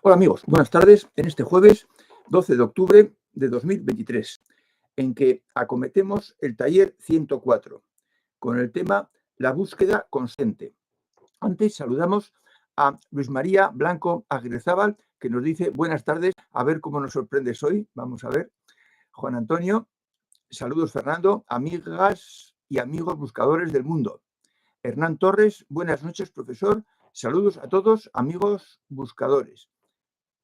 Hola amigos, buenas tardes en este jueves 12 de octubre de 2023, en que acometemos el taller 104 con el tema la búsqueda consciente. Antes saludamos a Luis María Blanco Aguirrezábal, que nos dice buenas tardes, a ver cómo nos sorprendes hoy, vamos a ver. Juan Antonio, saludos Fernando, amigas y amigos buscadores del mundo. Hernán Torres, buenas noches profesor, saludos a todos amigos buscadores.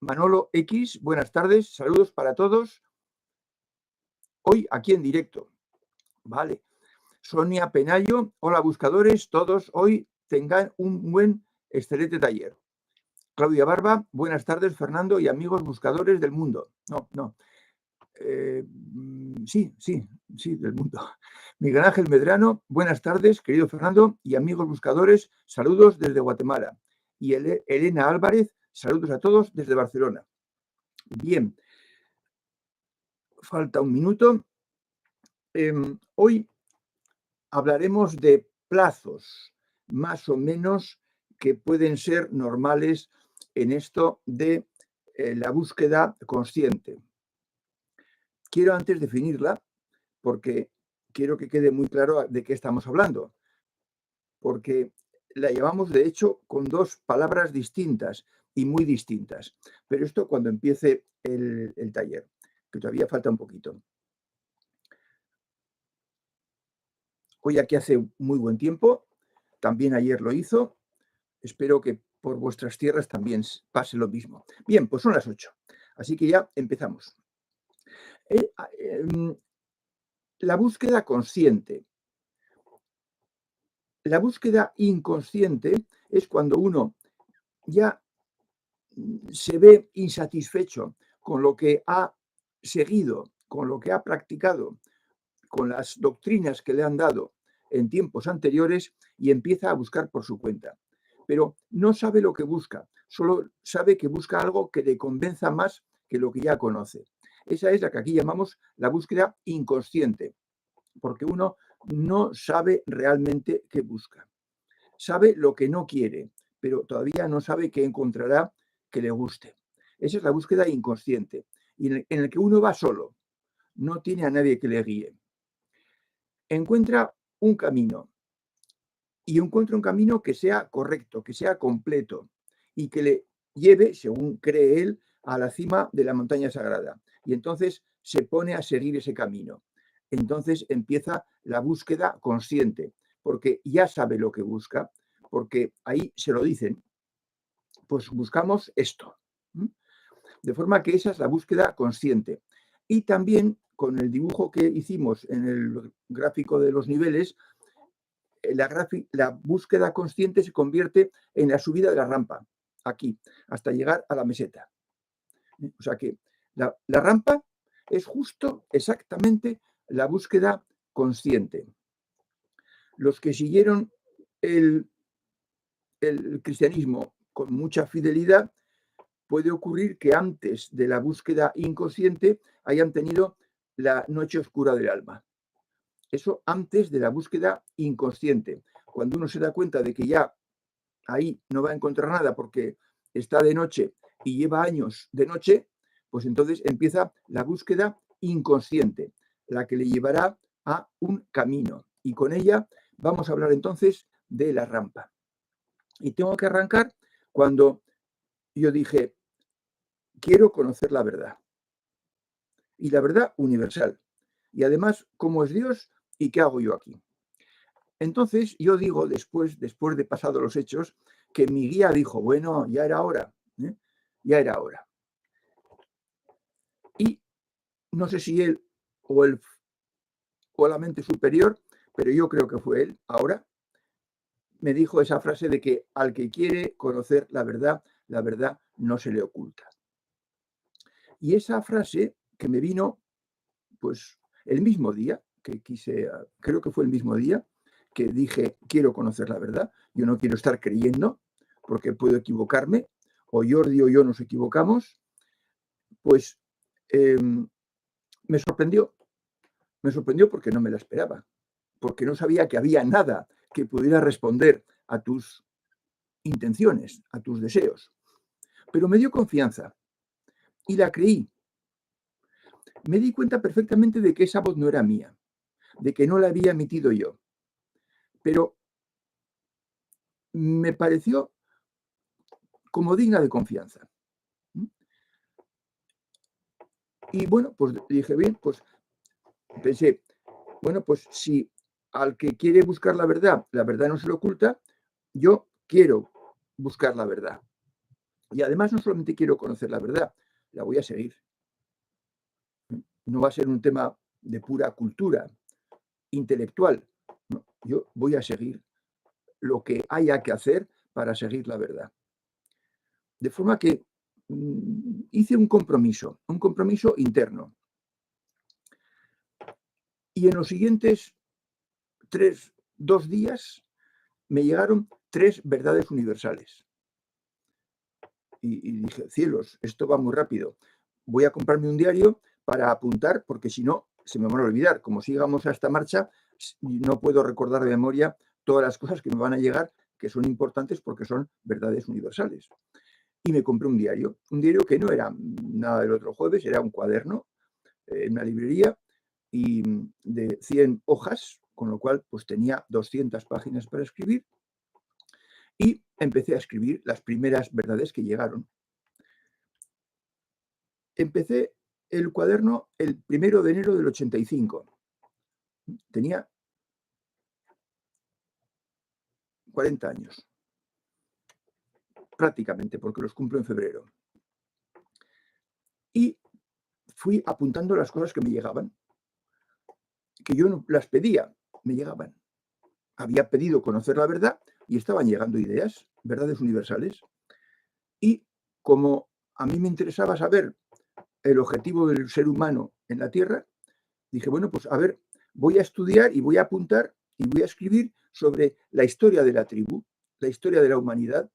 Manolo X, buenas tardes, saludos para todos. Hoy aquí en directo. Vale. Sonia Penayo, hola buscadores, todos hoy tengan un buen, excelente taller. Claudia Barba, buenas tardes Fernando y amigos buscadores del mundo. No. Sí, del mundo. Miguel Ángel Medrano, buenas tardes, querido Fernando y amigos buscadores, saludos desde Guatemala. Y Elena Álvarez, saludos a todos desde Barcelona. Bien, falta un minuto. Hoy hablaremos de plazos más o menos que pueden ser normales en esto de la búsqueda consciente. Quiero antes definirla porque quiero que quede muy claro de qué estamos hablando, porque la llamamos de hecho con dos palabras distintas y muy distintas, pero esto cuando empiece el taller, que todavía falta un poquito. Hoy aquí hace muy buen tiempo, también ayer lo hizo, espero que por vuestras tierras también pase lo mismo. Bien, pues son las 8, así que ya empezamos. La búsqueda consciente. La búsqueda inconsciente es cuando uno ya se ve insatisfecho con lo que ha seguido, con lo que ha practicado, con las doctrinas que le han dado en tiempos anteriores y empieza a buscar por su cuenta. Pero no sabe lo que busca, solo sabe que busca algo que le convenza más que lo que ya conoce. Esa es la que aquí llamamos la búsqueda inconsciente, porque uno no sabe realmente qué busca. Sabe lo que no quiere, pero todavía no sabe qué encontrará que le guste. Esa es la búsqueda inconsciente, y en el que uno va solo, no tiene a nadie que le guíe. Encuentra un camino y encuentra un camino que sea correcto, que sea completo y que le lleve, según cree él, a la cima de la montaña sagrada. Y entonces se pone a seguir ese camino. Entonces empieza la búsqueda consciente, porque ya sabe lo que busca, porque ahí se lo dicen, pues buscamos esto. De forma que esa es la búsqueda consciente. Y también con el dibujo que hicimos en el gráfico de los niveles, la búsqueda consciente se convierte en la subida de la rampa, aquí, hasta llegar a la meseta. O sea que la rampa es justo, exactamente, la búsqueda consciente. Los que siguieron el cristianismo con mucha fidelidad, puede ocurrir que antes de la búsqueda inconsciente hayan tenido la noche oscura del alma. Eso antes de la búsqueda inconsciente. Cuando uno se da cuenta de que ya ahí no va a encontrar nada porque está de noche y lleva años de noche, pues entonces empieza la búsqueda inconsciente, la que le llevará a un camino. Y con ella vamos a hablar entonces de la rampa. Y tengo que arrancar cuando yo dije, quiero conocer la verdad. Y la verdad universal. Y además, ¿cómo es Dios y qué hago yo aquí? Entonces, yo digo, después de pasados los hechos, que mi guía dijo, bueno, ya era hora, ya era hora. Y no sé si él o la mente superior, pero yo creo que fue él, ahora, me dijo esa frase de que al que quiere conocer la verdad no se le oculta. Y esa frase que me vino, pues, el mismo día que creo que fue el mismo día que dije, quiero conocer la verdad, yo no quiero estar creyendo, porque puedo equivocarme, o Jordi o yo nos equivocamos, pues me sorprendió porque no me la esperaba, porque no sabía que había nada que pudiera responder a tus intenciones, a tus deseos. Pero me dio confianza y la creí. Me di cuenta perfectamente de que esa voz no era mía, de que no la había emitido yo, pero me pareció como digna de confianza. Y bueno, pues dije, bien, pues pensé, bueno, pues si al que quiere buscar la verdad no se le oculta, yo quiero buscar la verdad. Y además no solamente quiero conocer la verdad, la voy a seguir. No va a ser un tema de pura cultura intelectual. No, yo voy a seguir lo que haya que hacer para seguir la verdad. De forma que hice un compromiso interno. Y en los siguientes 2 días me llegaron 3 verdades universales. Y dije, cielos, esto va muy rápido. Voy a comprarme un diario para apuntar, porque si no, se me van a olvidar. Como sigamos a esta marcha, no puedo recordar de memoria todas las cosas que me van a llegar, que son importantes porque son verdades universales. Y me compré un diario que no era nada del otro jueves, era un cuaderno en una librería y de 100 hojas, con lo cual pues tenía 200 páginas para escribir y empecé a escribir las primeras verdades que llegaron. Empecé el cuaderno el 1 de enero del 85. Tenía 40 años, prácticamente, porque los cumplo en febrero. Y fui apuntando las cosas que me llegaban, que yo no las pedía, me llegaban. Había pedido conocer la verdad y estaban llegando ideas, verdades universales. Y como a mí me interesaba saber el objetivo del ser humano en la Tierra, dije, bueno, pues a ver, voy a estudiar y voy a apuntar y voy a escribir sobre la historia de la tribu, la historia de la humanidad,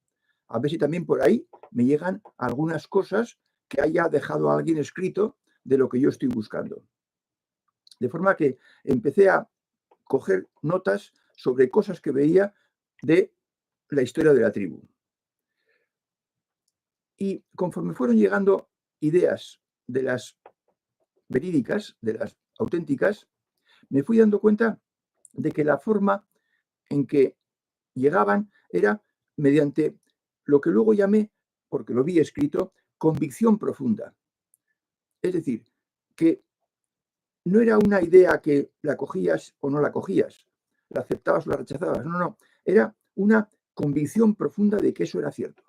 a ver si también por ahí me llegan algunas cosas que haya dejado alguien escrito de lo que yo estoy buscando. De forma que empecé a coger notas sobre cosas que veía de la historia de la tribu. Y conforme fueron llegando ideas de las verídicas, de las auténticas, me fui dando cuenta de que la forma en que llegaban era mediante lo que luego llamé, porque lo vi escrito, convicción profunda. Es decir, que no era una idea que la cogías o no la cogías, la aceptabas o la rechazabas, no, era una convicción profunda de que eso era cierto.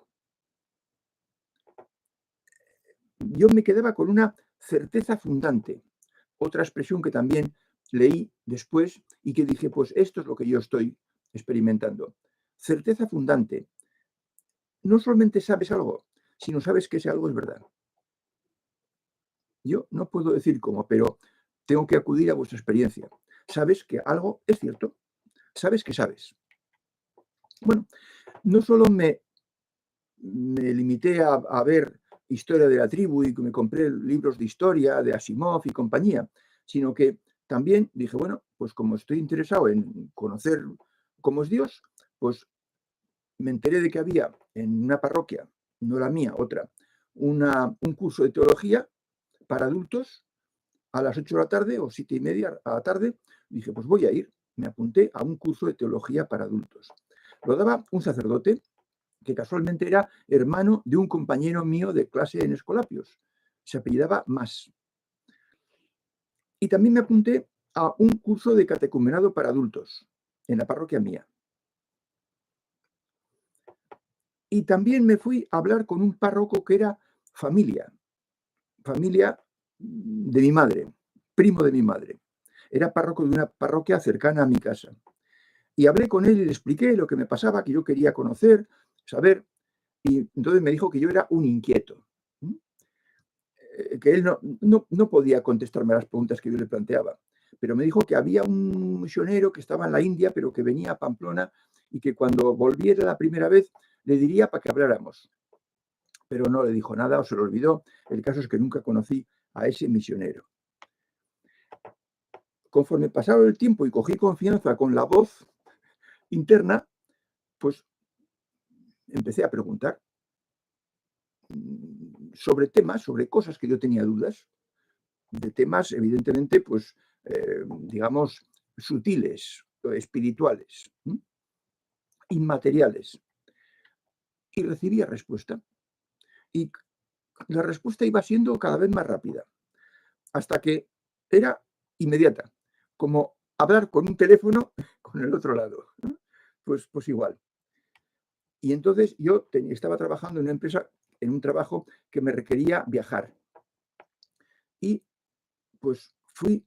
Yo me quedaba con una certeza fundante, otra expresión que también leí después y que dije, pues esto es lo que yo estoy experimentando. Certeza fundante. No solamente sabes algo, sino sabes que ese algo es verdad. Yo no puedo decir cómo, pero tengo que acudir a vuestra experiencia. Sabes que algo es cierto. Sabes que sabes. Bueno, no solo me limité a ver historia de la tribu y que me compré libros de historia de Asimov y compañía, sino que también dije, bueno, pues como estoy interesado en conocer cómo es Dios, pues me enteré de que había en una parroquia, no la mía, otra, un curso de teología para adultos a las 8 de la tarde o 7:30 a la tarde. Dije, pues voy a ir. Me apunté a un curso de teología para adultos. Lo daba un sacerdote que casualmente era hermano de un compañero mío de clase en Escolapios. Se apellidaba Mas. Y también me apunté a un curso de catecumenado para adultos en la parroquia mía. Y también me fui a hablar con un párroco que era familia de mi madre, primo de mi madre. Era párroco de una parroquia cercana a mi casa. Y hablé con él y le expliqué lo que me pasaba, que yo quería conocer, saber, y entonces me dijo que yo era un inquieto, que él no podía contestarme a las preguntas que yo le planteaba, pero me dijo que había un misionero que estaba en la India, pero que venía a Pamplona y que cuando volviera la primera vez le diría para que habláramos. Pero no le dijo nada o se lo olvidó. El caso es que nunca conocí a ese misionero. Conforme pasaba el tiempo y cogí confianza con la voz interna, pues empecé a preguntar. sobre temas, sobre cosas que yo tenía dudas, de temas evidentemente, pues, digamos, sutiles, espirituales, inmateriales, y recibía respuesta. Y la respuesta iba siendo cada vez más rápida, hasta que era inmediata, como hablar con un teléfono con el otro lado, ¿no? Pues igual. Y entonces yo estaba trabajando en una empresa, en un trabajo que me requería viajar. Y pues fui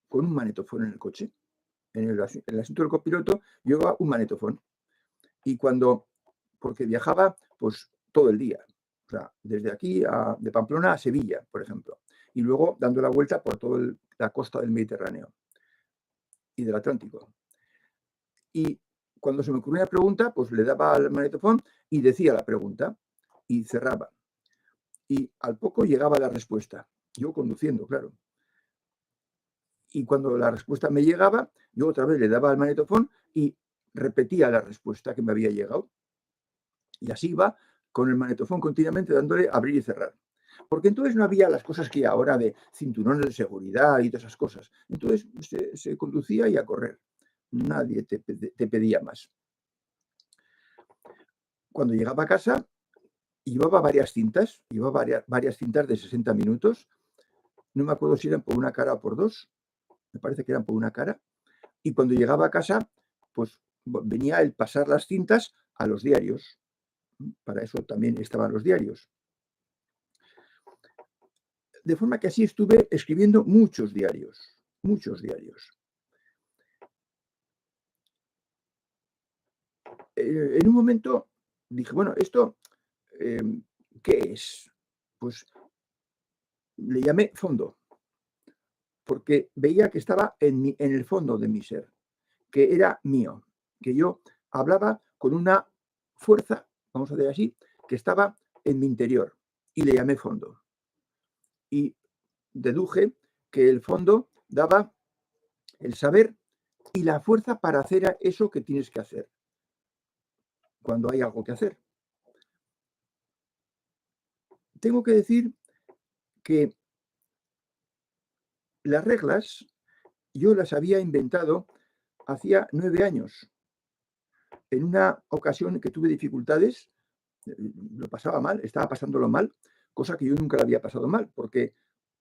con un manetofón en el coche. En el asiento del copiloto llevaba un manetofón. Y porque viajaba pues todo el día, o sea, desde aquí, de Pamplona a Sevilla, por ejemplo, y luego dando la vuelta por toda la costa del Mediterráneo y del Atlántico. Y cuando se me ocurrió una pregunta, pues le daba al manetofón y decía la pregunta y cerraba. Y al poco llegaba la respuesta, yo conduciendo, claro. Y cuando la respuesta me llegaba, yo otra vez le daba al manetofón y repetía la respuesta que me había llegado. Y así iba con el manetofón continuamente dándole abrir y cerrar. Porque entonces no había las cosas que hay ahora de cinturones de seguridad y todas esas cosas. Entonces se conducía y a correr. Nadie te pedía más. Cuando llegaba a casa, llevaba varias cintas, varias cintas de 60 minutos. No me acuerdo si eran por una cara o por dos. Me parece que eran por una cara. Y cuando llegaba a casa, pues venía el pasar las cintas a los diarios. Para eso también estaban los diarios. De forma que así estuve escribiendo muchos diarios, muchos diarios. En un momento dije, bueno, ¿esto qué es? Pues le llamé fondo, porque veía que estaba en el fondo de mi ser, que era mío, que yo hablaba con una fuerza, vamos a decir así, que estaba en mi interior, y le llamé fondo. Y deduje que el fondo daba el saber y la fuerza para hacer eso que tienes que hacer, cuando hay algo que hacer. Tengo que decir que las reglas yo las había inventado hacía 9 años. En una ocasión que tuve dificultades, lo pasaba mal, estaba pasándolo mal, cosa que yo nunca lo había pasado mal, porque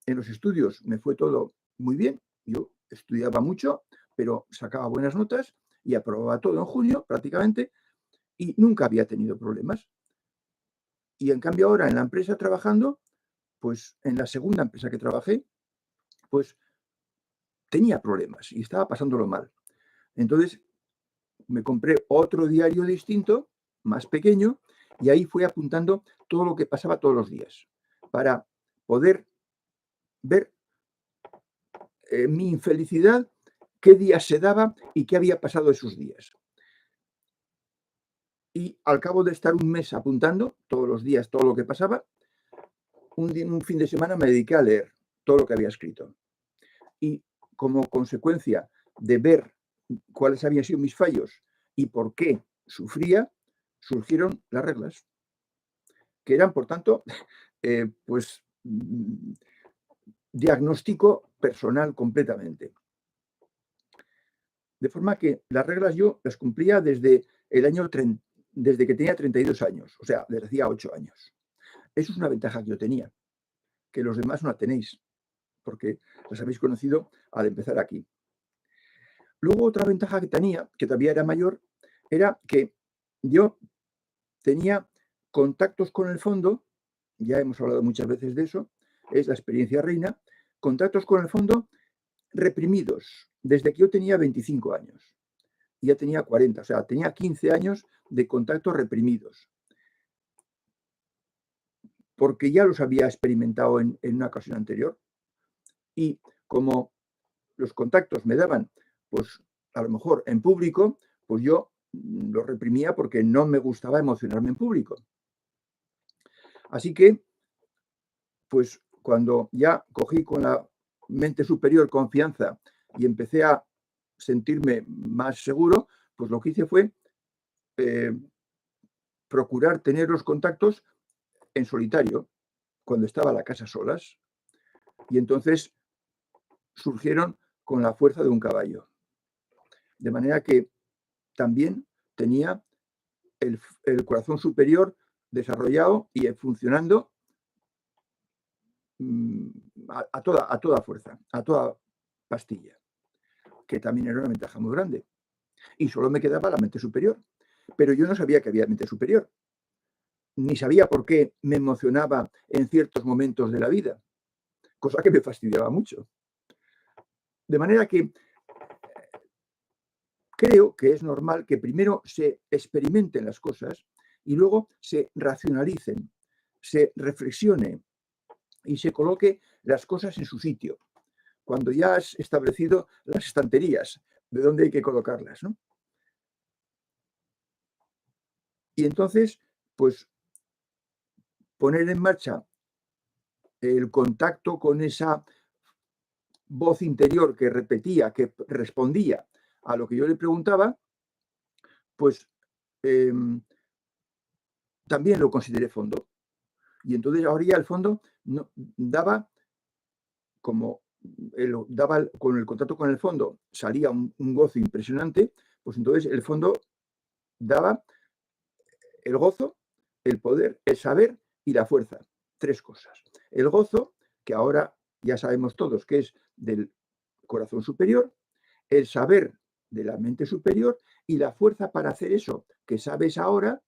en los estudios me fue todo muy bien. Yo estudiaba mucho, pero sacaba buenas notas y aprobaba todo en junio prácticamente y nunca había tenido problemas. Y en cambio ahora en la empresa trabajando, pues en la segunda empresa que trabajé, pues tenía problemas y estaba pasándolo mal. Entonces me compré otro diario distinto, más pequeño, y ahí fui apuntando todo lo que pasaba todos los días, para poder ver mi infelicidad, qué días se daba y qué había pasado esos días. Y al cabo de estar un mes apuntando todos los días todo lo que pasaba, un fin de semana me dediqué a leer todo lo que había escrito. Y como consecuencia de ver cuáles habían sido mis fallos y por qué sufría, surgieron las reglas, que eran, por tanto, pues diagnóstico personal completamente. De forma que las reglas yo las cumplía desde desde que tenía 32 años, o sea, desde hacía 8 años. Eso es una ventaja que yo tenía, que los demás no la tenéis, porque las habéis conocido al empezar aquí. Luego otra ventaja que tenía, que todavía era mayor, era que yo tenía contactos con el fondo, ya hemos hablado muchas veces de eso, es la experiencia reina, contactos con el fondo reprimidos desde que yo tenía 25 años. Ya tenía 40, o sea, tenía 15 años de contactos reprimidos, porque ya los había experimentado en una ocasión anterior. Y como los contactos me daban, pues a lo mejor en público, pues yo los reprimía porque no me gustaba emocionarme en público. Así que, pues cuando ya cogí con la mente superior confianza y empecé a sentirme más seguro, pues lo que hice fue procurar tener los contactos en solitario, cuando estaba la casa solas, y entonces surgieron con la fuerza de un caballo. De manera que también tenía el corazón superior desarrollado y funcionando a toda fuerza, a toda pastilla, que también era una ventaja muy grande. Y solo me quedaba la mente superior. Pero yo no sabía que había mente superior, ni sabía por qué me emocionaba en ciertos momentos de la vida, cosa que me fastidiaba mucho. De manera que creo que es normal que primero se experimenten las cosas y luego se racionalicen, se reflexione y se coloque las cosas en su sitio, cuando ya has establecido las estanterías, de dónde hay que colocarlas, ¿no? Y entonces, pues, poner en marcha el contacto con esa voz interior que repetía, que respondía a lo que yo le preguntaba, pues también lo consideré fondo. Y entonces ahora ya el fondo no, daba como con el contacto con el fondo salía un gozo impresionante, pues entonces el fondo daba el gozo, el poder, el saber y la fuerza. Tres cosas. El gozo, que ahora ya sabemos todos que es del corazón superior, el saber de la mente superior y la fuerza para hacer eso que sabes ahora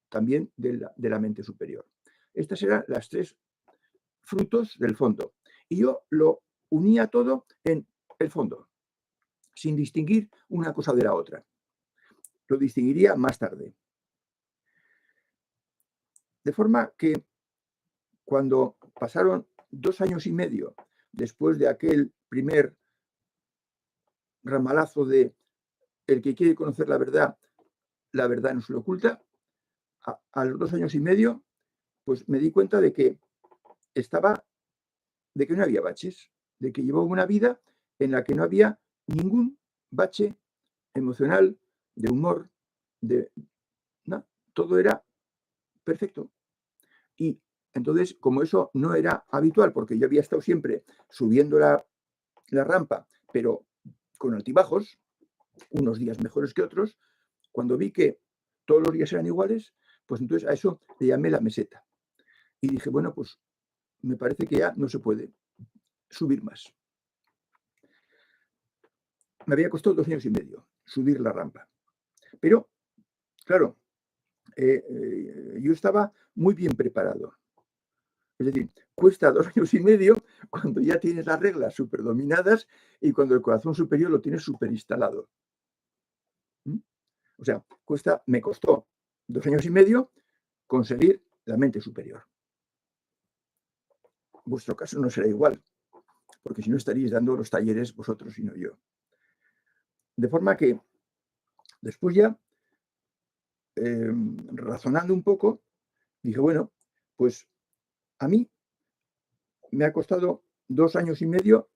también de la mente superior. Estas eran las tres frutos del fondo. Y yo lo unía todo en el fondo, sin distinguir una cosa de la otra. Lo distinguiría más tarde. De forma que cuando pasaron 2 años y medio después de aquel primer ramalazo de el que quiere conocer la verdad no se lo oculta, a los 2 años y medio, pues me di cuenta de que no había baches, de que llevaba una vida en la que no había ningún bache emocional, de humor, no, todo era perfecto. Y entonces, como eso no era habitual, porque yo había estado siempre subiendo la rampa, pero con altibajos, unos días mejores que otros, cuando vi que todos los días eran iguales, pues entonces a eso le llamé la meseta. Y dije, bueno, pues me parece que ya no se puede subir más. Me había costado 2 años y medio subir la rampa. Pero, claro, yo estaba muy bien preparado. Es decir, cuesta 2 años y medio cuando ya tienes las reglas súper dominadas y cuando el corazón superior lo tienes súper instalado. O sea, me costó 2 años y medio conseguir la mente superior. Vuestro caso no será igual, porque si no estaríais dando los talleres vosotros y no yo. De forma que después ya, razonando un poco, dije, bueno, pues a mí me ha costado 2 años y medio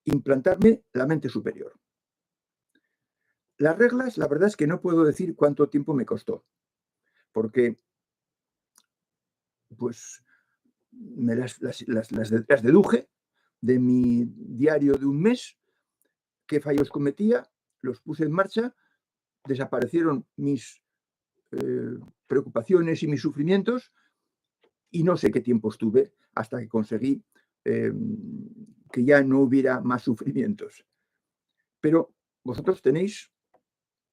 implantarme la mente superior. Las reglas, la verdad es que no puedo decir cuánto tiempo me costó, porque pues me las deduje de mi diario de un mes, qué fallos cometía, los puse en marcha, desaparecieron mis preocupaciones y mis sufrimientos y no sé qué tiempo estuve hasta que conseguí que ya no hubiera más sufrimientos. Pero vosotros tenéis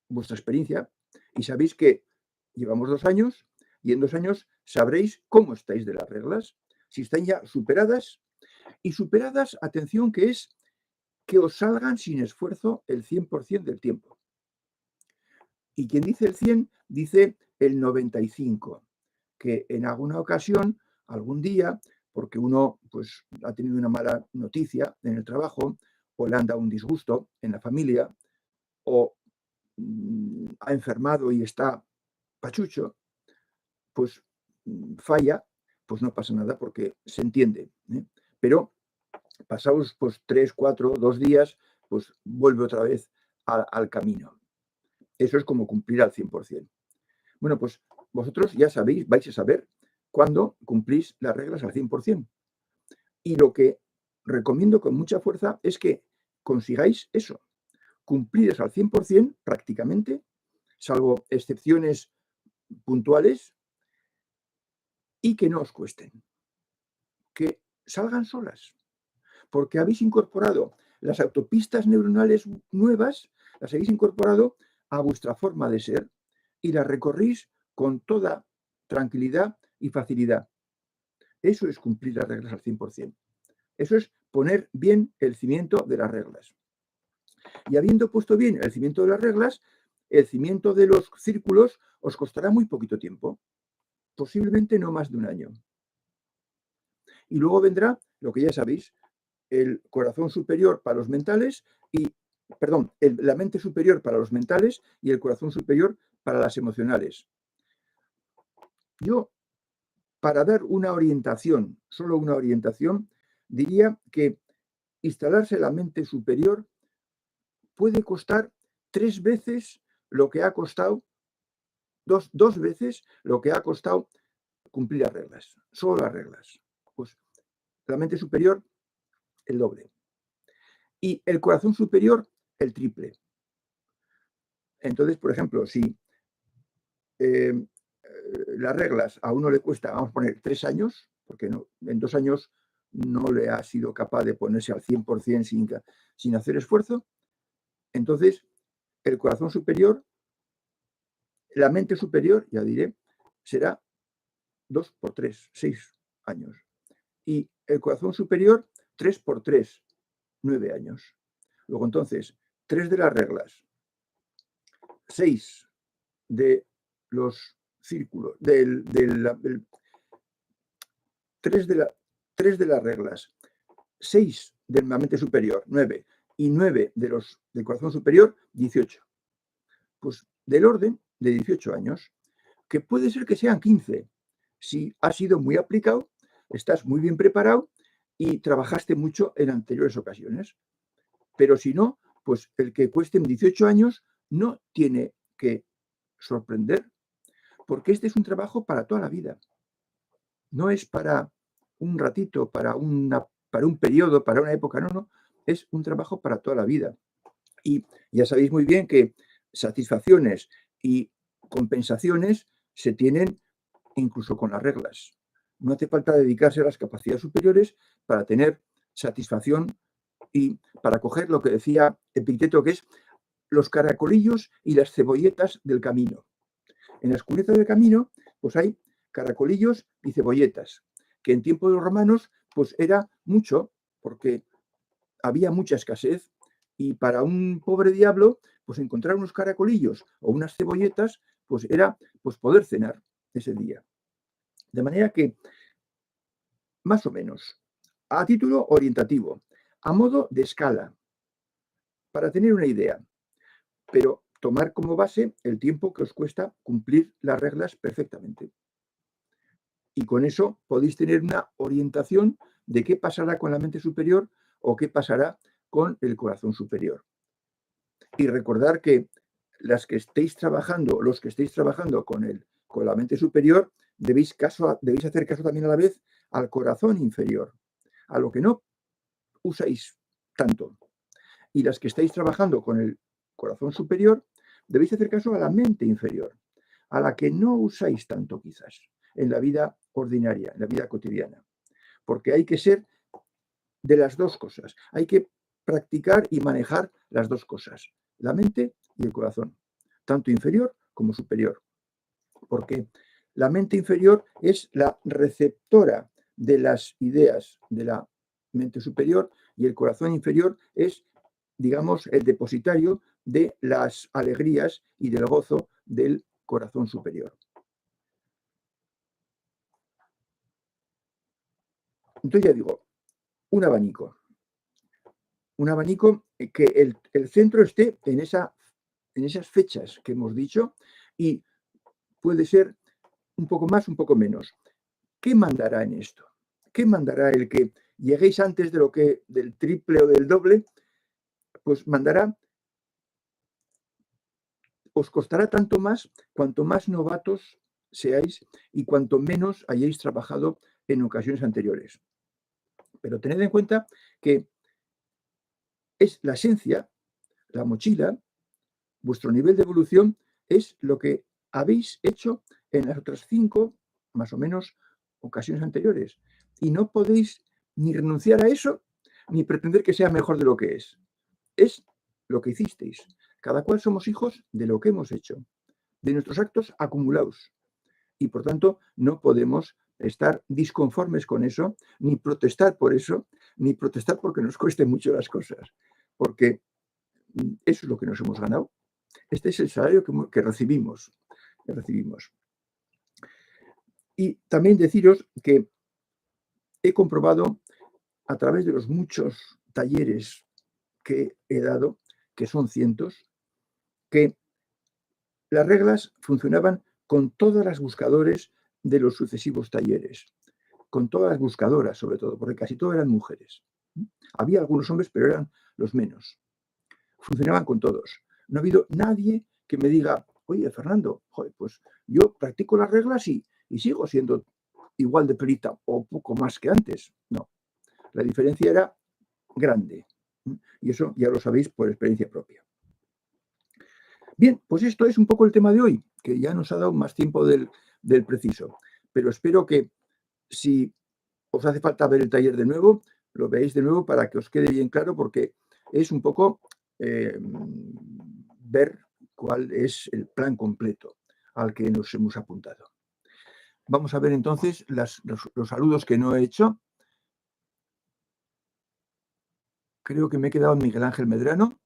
vuestra experiencia y sabéis que llevamos 2 años y en 2 años sabréis cómo estáis de las reglas, si están ya superadas y superadas, atención, que es que os salgan sin esfuerzo el 100% del tiempo. Y quien dice el 100 dice el 95, que en alguna ocasión, algún día, porque uno pues ha tenido una mala noticia en el trabajo o le han dado un disgusto en la familia o ha enfermado y está pachucho, pues falla, pues no pasa nada porque se entiende, ¿eh? Pero pasados pues 3, 4, 2 días, pues vuelve otra vez al camino. Eso es como cumplir al 100%. Bueno, pues vosotros ya sabéis, vais a saber cuando cumplís las reglas al 100%. Y lo que recomiendo con mucha fuerza es que consigáis eso, cumplidas al 100% prácticamente, salvo excepciones puntuales, y que no os cuesten, que salgan solas, porque habéis incorporado las autopistas neuronales nuevas, las habéis incorporado a vuestra forma de ser y las recorrís con toda tranquilidad y facilidad. Eso es cumplir las reglas al 100%. Eso es poner bien el cimiento de las reglas. Y habiendo puesto bien el cimiento de las reglas, el cimiento de los círculos os costará muy poquito tiempo, posiblemente no más de un año. Y luego vendrá lo que ya sabéis, el corazón superior para los mentales y, perdón, la mente superior para los mentales y el corazón superior para las emocionales. Yo, para dar una orientación, solo una orientación, diría que instalarse la mente superior puede costar 3 veces lo que ha costado, dos veces lo que ha costado cumplir las reglas, solo las reglas. Pues la mente superior, el doble. Y el corazón superior, el triple. Entonces, por ejemplo, si las reglas a uno le cuesta, vamos a poner 3 años, porque no, en 2 años no le ha sido capaz de ponerse al 100% sin hacer esfuerzo, entonces el corazón superior, la mente superior, ya diré, será 2 por 3, 6 años. Y el corazón superior, 3 por 3, 9 años. Luego entonces, 3 de las reglas, 6 de los círculos, 3 de las reglas, 6 de la mente superior, 9, y 9 del corazón superior, 18. Pues del orden de 18 años, que puede ser que sean 15, si has sido muy aplicado, estás muy bien preparado y trabajaste mucho en anteriores ocasiones. Pero si no, pues el que cuesten 18 años no tiene que sorprender, porque este es un trabajo para toda la vida. No es para un ratito, para un periodo, para una época, no. Es un trabajo para toda la vida. Y ya sabéis muy bien que satisfacciones y compensaciones se tienen incluso con las reglas. No hace falta dedicarse a las capacidades superiores para tener satisfacción y para coger lo que decía Epicteto, que es los caracolillos y las cebolletas del camino. En la escureza del camino, pues hay caracolillos y cebolletas, que en tiempo de los romanos, pues era mucho, porque había mucha escasez, y para un pobre diablo, pues encontrar unos caracolillos o unas cebolletas, pues era pues poder cenar ese día. De manera que, más o menos, a título orientativo, a modo de escala, para tener una idea, pero tomar como base el tiempo que os cuesta cumplir las reglas perfectamente. Y con eso podéis tener una orientación de qué pasará con la mente superior o qué pasará con el corazón superior. Y recordar que los que estéis trabajando con la mente superior, debéis hacer caso también a la vez al corazón inferior, a lo que no usáis tanto. Y las que estáis trabajando con el corazón superior, debéis hacer caso a la mente inferior, a la que no usáis tanto quizás en la vida ordinaria, en la vida cotidiana. Porque hay que ser de las dos cosas. Hay que practicar y manejar las dos cosas, la mente y el corazón, tanto inferior como superior. Porque la mente inferior es la receptora de las ideas de la mente superior y el corazón inferior es, digamos, el depositario de las alegrías y del gozo del corazón superior. Entonces ya digo, un abanico que el centro esté en esas fechas que hemos dicho y puede ser un poco más, un poco menos. ¿Qué mandará en esto? ¿Qué mandará el que lleguéis antes del triple o del doble? Pues mandará, os costará tanto más cuanto más novatos seáis y cuanto menos hayáis trabajado en ocasiones anteriores. Pero tened en cuenta que es la esencia, la mochila, vuestro nivel de evolución es lo que habéis hecho en las otras 5, más o menos, ocasiones anteriores. Y no podéis ni renunciar a eso, ni pretender que sea mejor de lo que es. Es lo que hicisteis. Cada cual somos hijos de lo que hemos hecho, de nuestros actos acumulados. Y por tanto, no podemos estar disconformes con eso, ni protestar por eso, ni protestar porque nos cueste mucho las cosas. Porque eso es lo que nos hemos ganado. Este es el salario que recibimos. Y también deciros que he comprobado a través de los muchos talleres que he dado, que son cientos, que las reglas funcionaban con todas las buscadores de los sucesivos talleres, con todas las buscadoras sobre todo, porque casi todas eran mujeres. Había algunos hombres, pero eran los menos. Funcionaban con todos. No ha habido nadie que me diga, oye, Fernando, joder, pues yo practico las reglas y sigo siendo igual de perita o poco más que antes. No, la diferencia era grande. Y eso ya lo sabéis por experiencia propia. Bien, pues esto es un poco el tema de hoy, que ya nos ha dado más tiempo del preciso. Pero espero que si os hace falta ver el taller de nuevo, lo veáis de nuevo para que os quede bien claro, porque es un poco ver cuál es el plan completo al que nos hemos apuntado. Vamos a ver entonces los saludos que no he hecho. Creo que me he quedado en Miguel Ángel Medrano.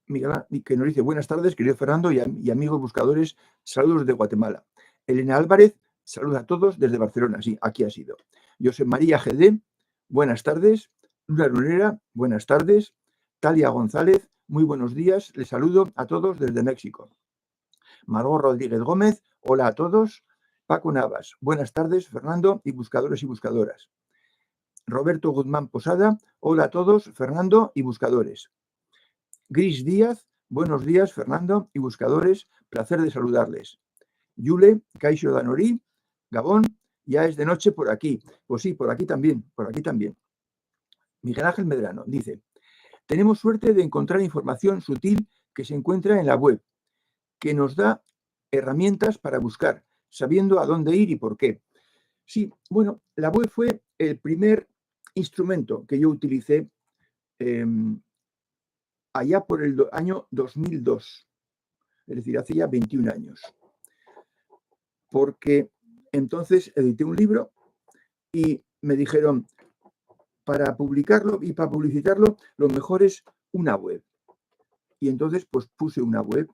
Miguel, que nos dice buenas tardes, querido Fernando y amigos buscadores, saludos de Guatemala. Elena Álvarez, saludos a todos desde Barcelona, sí, aquí ha sido. José María GD, buenas tardes. Luna Lunera, buenas tardes. Talia González, muy buenos días, les saludo a todos desde México. Margot Rodríguez Gómez, hola a todos. Paco Navas, buenas tardes, Fernando y buscadores y buscadoras. Roberto Guzmán Posada, hola a todos, Fernando y buscadores. Gris Díaz, buenos días, Fernando y buscadores, placer de saludarles. Yule, Caixo Danorí, Gabón, ya es de noche por aquí. Pues sí, por aquí también. Miguel Ángel Medrano dice, tenemos suerte de encontrar información sutil que se encuentra en la web, que nos da herramientas para buscar, sabiendo a dónde ir y por qué. Sí, bueno, la web fue el primer instrumento que yo utilicé allá por el año 2002, es decir, hace ya 21 años. Porque entonces edité un libro y me dijeron, para publicarlo y para publicitarlo, lo mejor es una web. Y entonces, pues puse una web,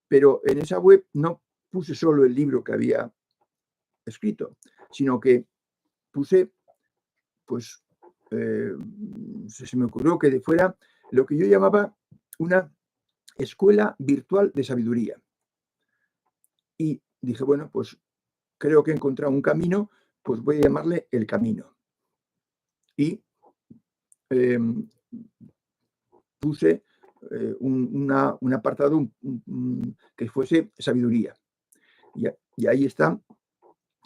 pero en esa web no puse solo el libro que había escrito, sino que puse, pues, se me ocurrió que fuera lo que yo llamaba una escuela virtual de sabiduría. Y dije, bueno, pues creo que he encontrado un camino, pues voy a llamarle El Camino. Y puse un apartado que fuese sabiduría. Y ahí está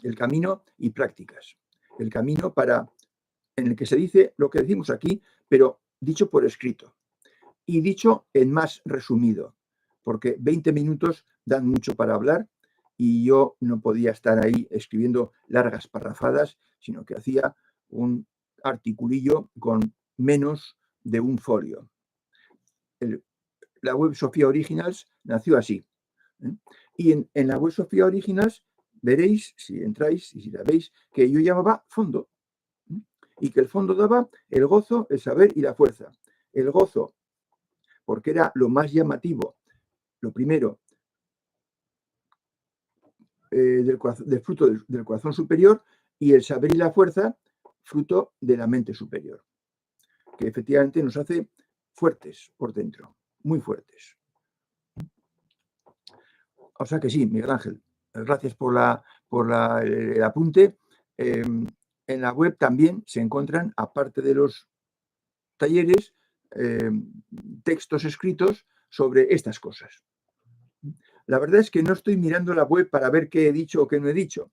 el camino y prácticas. El camino en el que se dice lo que decimos aquí, pero dicho por escrito. Y dicho en más resumido, porque 20 minutos dan mucho para hablar y yo no podía estar ahí escribiendo largas parrafadas, sino que hacía un articulillo con menos de un folio. La web Sofía Originals nació así. Y en la web Sofía Originals veréis, si entráis y si la veis, que yo llamaba fondo. Y que el fondo daba el gozo, el saber y la fuerza. El gozo, porque era lo más llamativo, lo primero, del fruto del corazón superior, y el saber y la fuerza, fruto de la mente superior, que efectivamente nos hace fuertes por dentro, muy fuertes. O sea que sí, Miguel Ángel, gracias por el apunte. En la web también se encuentran, aparte de los talleres, textos escritos sobre estas cosas. La verdad es que no estoy mirando la web para ver qué he dicho o qué no he dicho.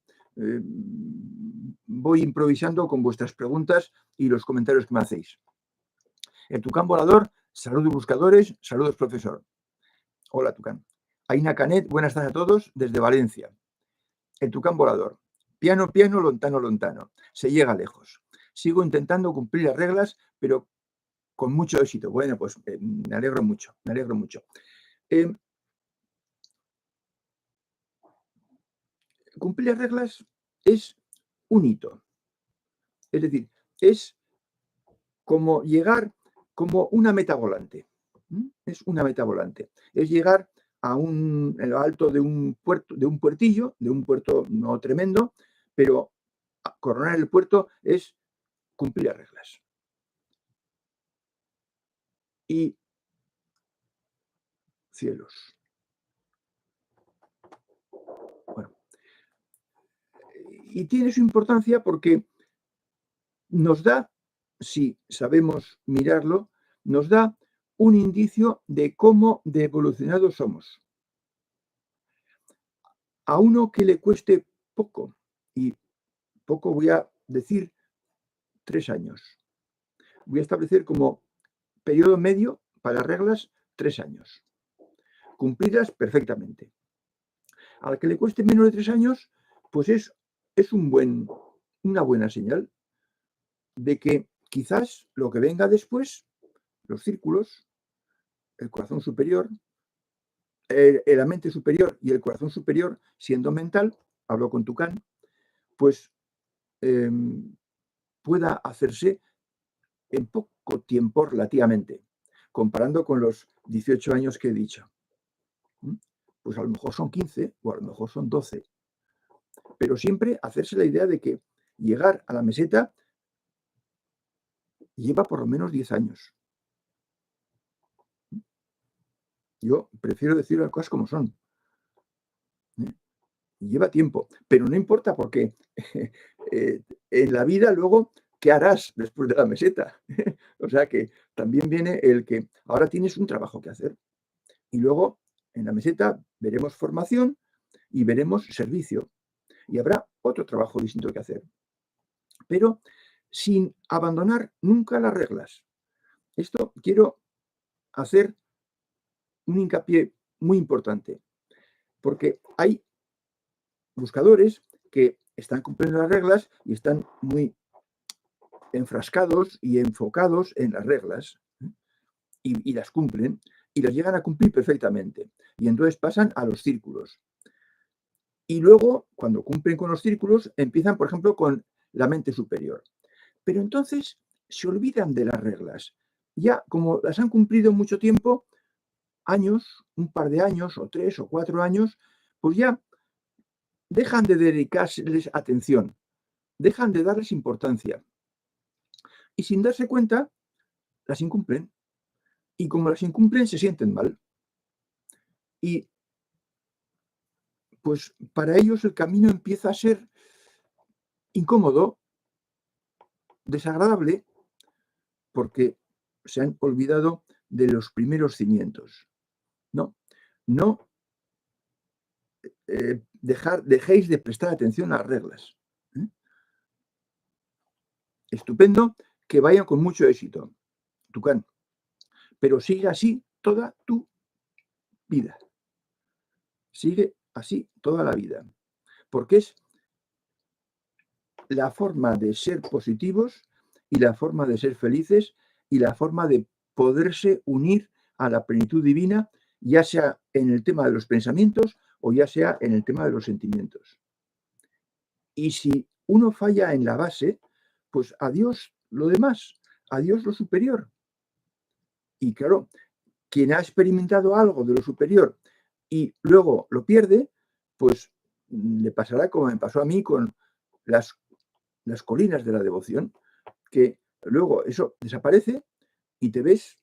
Voy improvisando con vuestras preguntas y los comentarios que me hacéis. El Tucán Volador, saludos buscadores, saludos profesor. Hola Tucán. Aina Canet, buenas tardes a todos desde Valencia. El Tucán Volador. Piano, piano, lontano, lontano. Se llega lejos. Sigo intentando cumplir las reglas, pero con mucho éxito. Bueno, pues me alegro mucho, me alegro mucho. Cumplir las reglas es un hito. Es decir, es como llegar como una meta volante. Es una meta volante. Es llegar en lo alto de un puerto, de un puertillo, de un puerto no tremendo, pero coronar el puerto es cumplir las reglas. Y cielos. Bueno, y tiene su importancia porque nos da, si sabemos mirarlo, nos da un indicio de cómo de evolucionados somos. A uno que le cueste poco, y poco voy a decir 3 años. Voy a establecer como periodo medio para reglas 3 años. Cumplidas perfectamente. Al que le cueste menos de 3 años, pues es una buena señal de que quizás lo que venga después, los círculos, el corazón superior, la mente superior y el corazón superior, siendo mental, hablo con Tucán, pues pueda hacerse en poco tiempo relativamente, comparando con los 18 años que he dicho. Pues a lo mejor son 15 o a lo mejor son 12. Pero siempre hacerse la idea de que llegar a la meseta lleva por lo menos 10 años. Yo prefiero decir las cosas como son. Lleva tiempo, pero no importa porque en la vida luego, ¿qué harás después de la meseta? O sea que también viene el que ahora tienes un trabajo que hacer. Y luego en la meseta veremos formación y veremos servicio. Y habrá otro trabajo distinto que hacer. Pero sin abandonar nunca las reglas. Esto quiero hacer un hincapié muy importante, porque hay buscadores que están cumpliendo las reglas y están muy enfrascados y enfocados en las reglas y las cumplen y las llegan a cumplir perfectamente. Y entonces pasan a los círculos. Y luego, cuando cumplen con los círculos, empiezan, por ejemplo, con la mente superior. Pero entonces se olvidan de las reglas. Ya, como las han cumplido mucho tiempo, años, un par de años, o 3 o 4 años, pues ya dejan de dedicarles atención, dejan de darles importancia. Y sin darse cuenta, las incumplen. Y como las incumplen, se sienten mal. Y pues para ellos el camino empieza a ser incómodo, desagradable, porque se han olvidado de los primeros cimientos. No dejéis de prestar atención a las reglas. Estupendo, que vayan con mucho éxito, Tucán, pero sigue así toda tu vida. Sigue así toda la vida, porque es la forma de ser positivos y la forma de ser felices y la forma de poderse unir a la plenitud divina, ya sea en el tema de los pensamientos o ya sea en el tema de los sentimientos. Y si uno falla en la base, pues adiós lo demás, adiós lo superior. Y claro, quien ha experimentado algo de lo superior y luego lo pierde, pues le pasará como me pasó a mí con las colinas de la devoción, que luego eso desaparece y te ves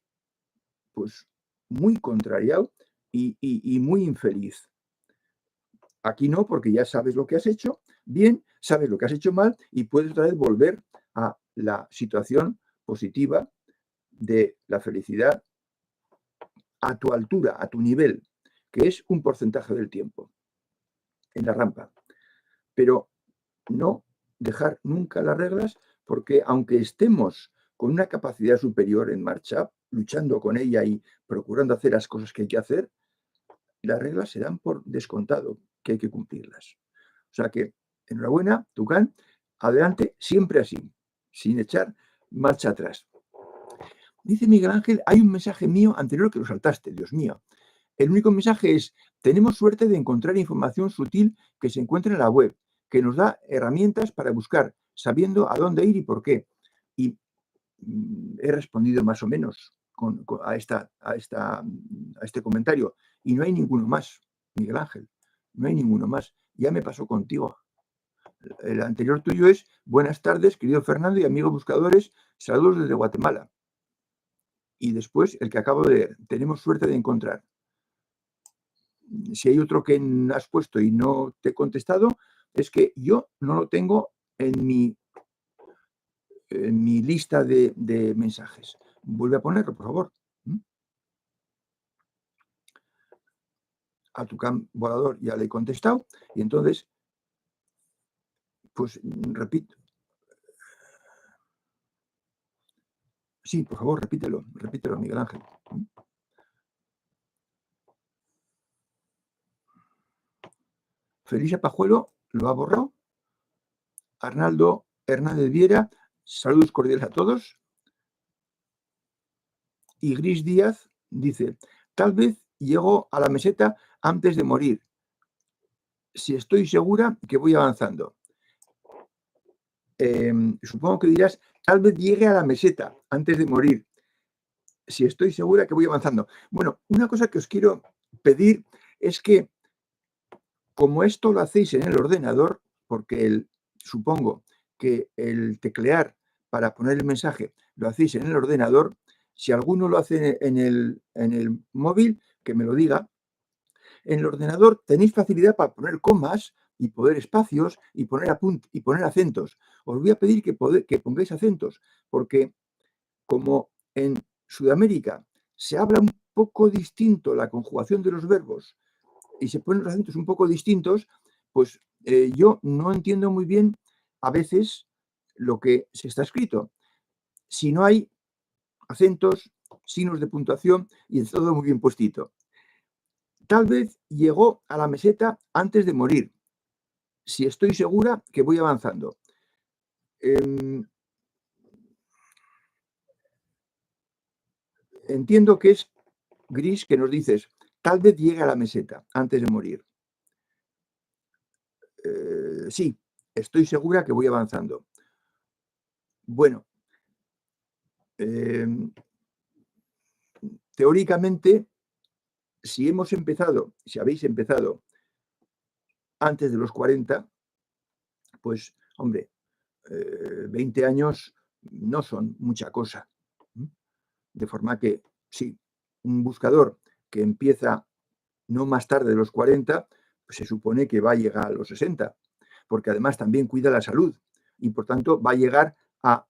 pues muy contrariado y muy infeliz. Aquí no, porque ya sabes lo que has hecho bien, sabes lo que has hecho mal y puedes otra vez volver a la situación positiva de la felicidad a tu altura, a tu nivel. que es un porcentaje del tiempo en la rampa. Pero no dejar nunca las reglas, porque aunque estemos con una capacidad superior en marcha, luchando con ella y procurando hacer las cosas que hay que hacer, las reglas se dan por descontado, que hay que cumplirlas. O sea que, enhorabuena, Tucán, adelante, siempre así, sin echar marcha atrás. Dice Miguel Ángel, hay un mensaje mío anterior que lo saltaste, Dios mío. El único mensaje es, tenemos suerte de encontrar información sutil que se encuentra en la web, que nos da herramientas para buscar, sabiendo a dónde ir y por qué. Y he respondido más o menos a este comentario. Y no hay ninguno más, Miguel Ángel. No hay ninguno más. Ya me pasó contigo. El anterior tuyo es, buenas tardes, querido Fernando y amigos buscadores, saludos desde Guatemala. Y después el que acabo de leer, tenemos suerte de encontrar. Si hay otro que has puesto y no te he contestado, es que yo no lo tengo en mi lista de mensajes. Vuelve a ponerlo, por favor. A Tucán Volador ya le he contestado y entonces, pues repito. Sí, por favor, repítelo, Miguel Ángel. Felicia Pajuelo lo ha borrado. Arnaldo Hernández Viera, saludos cordiales a todos. Y Gris Díaz dice, tal vez llego a la meseta antes de morir. Si estoy segura que voy avanzando. Supongo que dirás, tal vez llegue a la meseta antes de morir. Si estoy segura que voy avanzando. Bueno, una cosa que os quiero pedir es que, como esto lo hacéis en el ordenador, porque supongo que el teclear para poner el mensaje lo hacéis en el ordenador, si alguno lo hace en el móvil, que me lo diga. En el ordenador tenéis facilidad para poner comas y poner espacios y poner acentos. Os voy a pedir que pongáis acentos, porque como en Sudamérica se habla un poco distinto la conjugación de los verbos y se ponen los acentos un poco distintos, pues yo no entiendo muy bien a veces lo que se está escrito. Si no hay acentos, signos de puntuación y todo muy bien puestito. Tal vez llegó a la meseta antes de morir. Si estoy segura que voy avanzando. Entiendo que es Gris que nos dices, tal vez llegue a la meseta antes de morir. Sí, estoy segura que voy avanzando. Bueno, teóricamente, si habéis empezado antes de los 40, pues, hombre, 20 años no son mucha cosa. De forma que, sí, un buscador que empieza no más tarde de los 40, pues se supone que va a llegar a los 60, porque además también cuida la salud y por tanto va a llegar a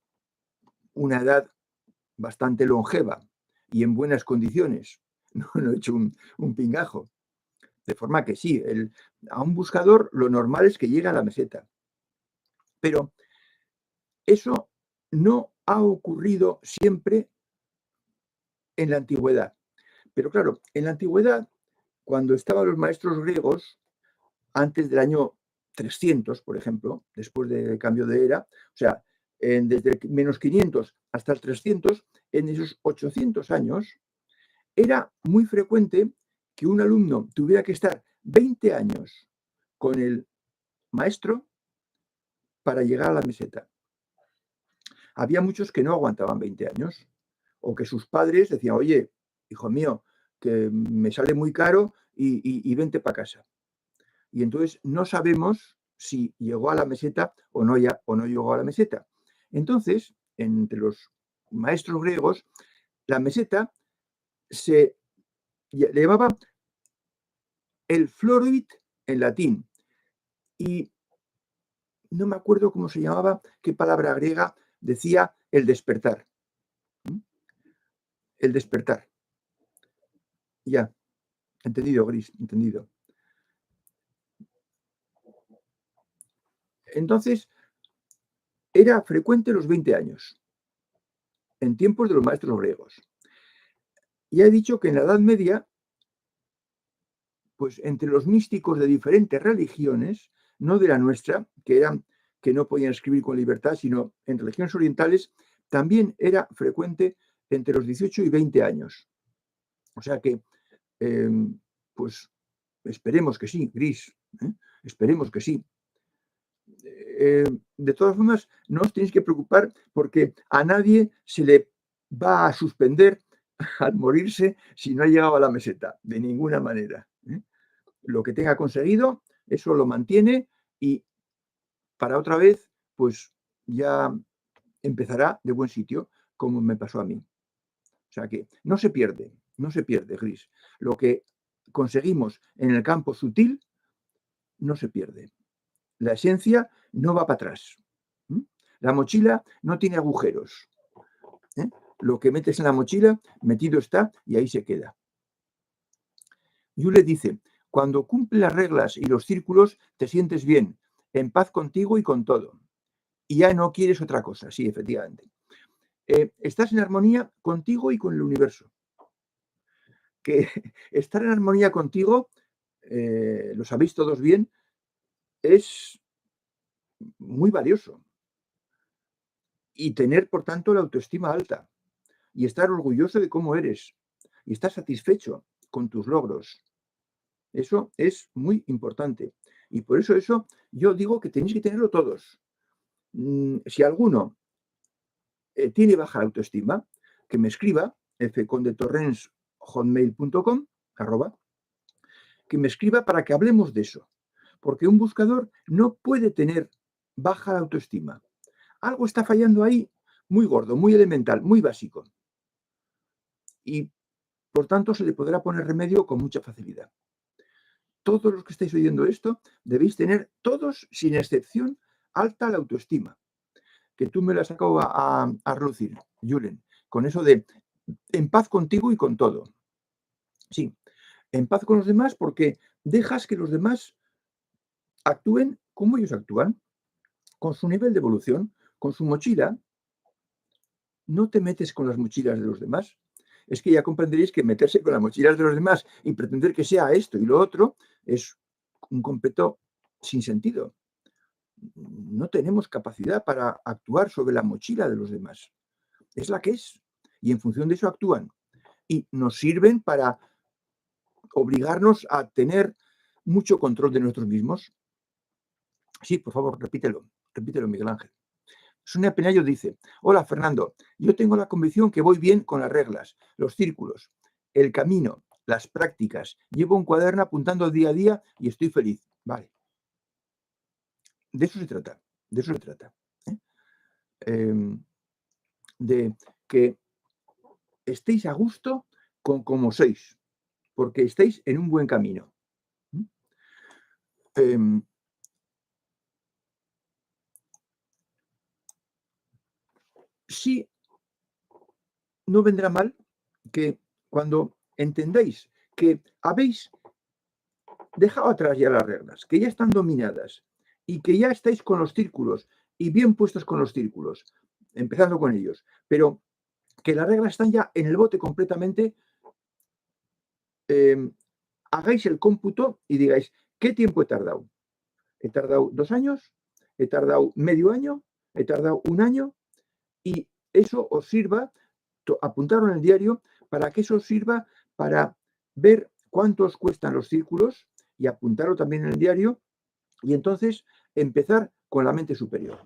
una edad bastante longeva y en buenas condiciones. No he hecho un pingajo. De forma que sí, a un buscador lo normal es que llegue a la meseta. Pero eso no ha ocurrido siempre en la antigüedad. Pero claro, en la antigüedad, cuando estaban los maestros griegos, antes del año 300, por ejemplo, después del cambio de era, o sea, desde el menos 500 hasta el 300, en esos 800 años, era muy frecuente que un alumno tuviera que estar 20 años con el maestro para llegar a la meseta. Había muchos que no aguantaban 20 años o que sus padres decían, oye, hijo mío, que me sale muy caro y vente para casa. Y entonces no sabemos si llegó a la meseta o no llegó a la meseta. Entonces, entre los maestros griegos, la meseta le llamaba el floruit en latín. Y no me acuerdo cómo se llamaba, qué palabra griega decía el despertar. El despertar. Ya. Entendido, Gris, entendido. Entonces, era frecuente los 20 años, en tiempos de los maestros griegos. Ya he dicho que en la Edad Media, pues entre los místicos de diferentes religiones, no de la nuestra, que no podían escribir con libertad, sino en religiones orientales, también era frecuente entre los 18 y 20 años. O sea que, pues esperemos que sí, Gris, ¿eh? Esperemos que sí. De todas formas, no os tenéis que preocupar porque a nadie se le va a suspender al morirse si no ha llegado a la meseta, de ninguna manera. Lo que tenga conseguido, eso lo mantiene y para otra vez, pues ya empezará de buen sitio, como me pasó a mí. O sea que no se pierde, no se pierde, Gris. Lo que conseguimos en el campo sutil no se pierde. La esencia no va para atrás. La mochila no tiene agujeros. Lo que metes en la mochila, metido está y ahí se queda. Yule dice, cuando cumples las reglas y los círculos, te sientes bien, en paz contigo y con todo. Y ya no quieres otra cosa, sí, efectivamente. Estás en armonía contigo y con el universo. Que estar en armonía contigo, lo sabéis todos bien, es muy valioso. Y tener, por tanto, la autoestima alta. Y estar orgulloso de cómo eres. Y estar satisfecho con tus logros. Eso es muy importante. Y por eso yo digo que tenéis que tenerlo todos. Si alguno tiene baja autoestima, que me escriba, fcondetorrens@hotmail.com, que me escriba para que hablemos de eso. Porque un buscador no puede tener baja autoestima. Algo está fallando ahí muy gordo, muy elemental, muy básico. Y por tanto se le podrá poner remedio con mucha facilidad. Todos los que estáis oyendo esto debéis tener, todos sin excepción, alta la autoestima. Que tú me la has sacado a relucir, Julen, con eso de en paz contigo y con todo. Sí, en paz con los demás porque dejas que los demás actúen como ellos actúan, con su nivel de evolución, con su mochila. No te metes con las mochilas de los demás. Es que ya comprenderéis que meterse con las mochilas de los demás y pretender que sea esto y lo otro es un completo sinsentido. No tenemos capacidad para actuar sobre la mochila de los demás. Es la que es. Y en función de eso actúan. Y nos sirven para obligarnos a tener mucho control de nosotros mismos. Sí, por favor, repítelo, Miguel Ángel. Sonia Penayo dice, hola Fernando, yo tengo la convicción que voy bien con las reglas, los círculos, el camino, las prácticas. Llevo un cuaderno apuntando día a día y estoy feliz. Vale. De eso se trata, de eso se trata. De que estéis a gusto con como sois, porque estáis en un buen camino. Sí, no vendrá mal que cuando entendáis que habéis dejado atrás ya las reglas, que ya están dominadas y que ya estáis con los círculos y bien puestos con los círculos, empezando con ellos, pero que las reglas están ya en el bote completamente, hagáis el cómputo y digáis, ¿qué tiempo he tardado? ¿He tardado 2 años? ¿He tardado medio año? ¿He tardado un año? Y eso os sirva, apuntarlo en el diario, para que eso os sirva para ver cuánto os cuestan los círculos y apuntarlo también en el diario y entonces empezar con la mente superior,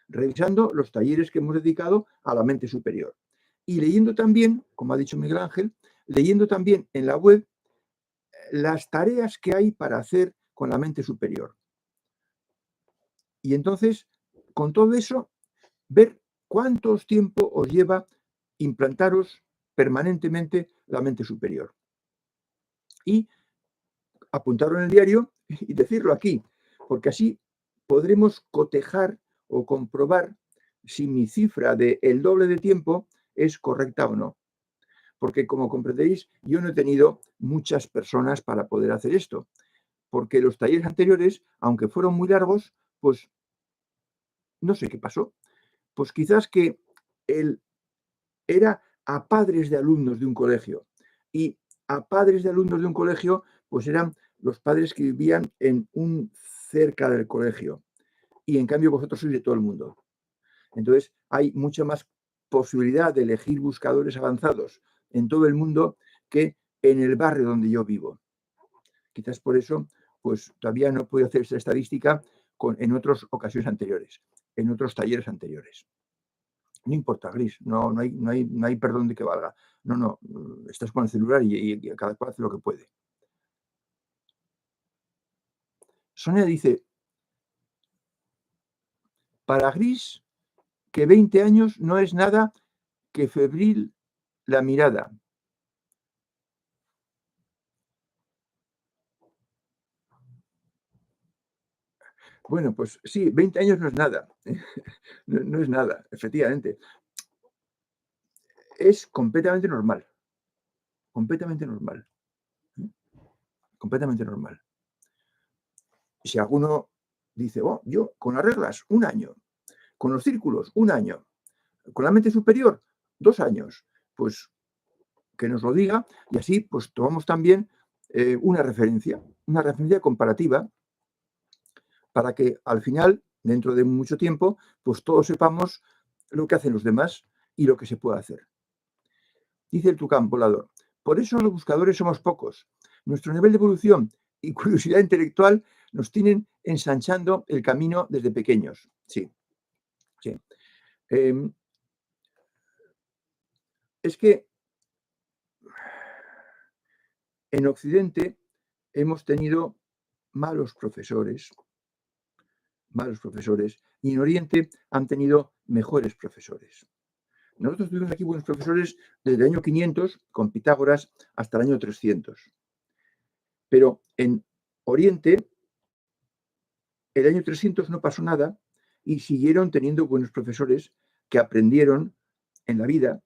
revisando los talleres que hemos dedicado a la mente superior. Y leyendo también, como ha dicho Miguel Ángel, leyendo también en la web las tareas que hay para hacer con la mente superior. Y entonces, con todo eso, ver cuánto tiempo os lleva implantaros permanentemente la mente superior. Y apuntarlo en el diario y decirlo aquí, porque así podremos cotejar o comprobar si mi cifra de el doble de tiempo es correcta o no. Porque, como comprenderéis, yo no he tenido muchas personas para poder hacer esto, porque los talleres anteriores, aunque fueron muy largos, pues no sé qué pasó. Pues quizás que el era a padres de alumnos de un colegio. Y a padres de alumnos de un colegio, pues eran los padres que vivían en un cerca del colegio. Y en cambio vosotros sois de todo el mundo. Entonces hay mucha más posibilidad de elegir buscadores avanzados en todo el mundo que en el barrio donde yo vivo. Quizás por eso, pues todavía no puedo hacer esta estadística en otras ocasiones anteriores, en otros talleres anteriores. No importa, Gris, no hay perdón de que valga. No, estás con el celular y cada cual hace lo que puede. Sonia dice, para Gris, que 20 años no es nada que febril la mirada. Bueno, pues sí, 20 años no es nada. No es nada, efectivamente. Es completamente normal. Completamente normal. Completamente normal. Si alguno dice, oh, yo con las reglas, 1 año, con los círculos, 1 año, con la mente superior, 2 años, pues que nos lo diga y así pues tomamos también una referencia comparativa para que al final, dentro de mucho tiempo, pues todos sepamos lo que hacen los demás y lo que se puede hacer. Dice el Tucán volador, por eso los buscadores somos pocos. Nuestro nivel de evolución y curiosidad intelectual nos tienen ensanchando el camino desde pequeños. Sí, sí. Es que en Occidente hemos tenido malos profesores, y en Oriente han tenido mejores profesores. Nosotros tuvimos aquí buenos profesores desde el año 500, con Pitágoras, hasta el año 300. Pero en Oriente, el año 300 no pasó nada y siguieron teniendo buenos profesores que aprendieron en la vida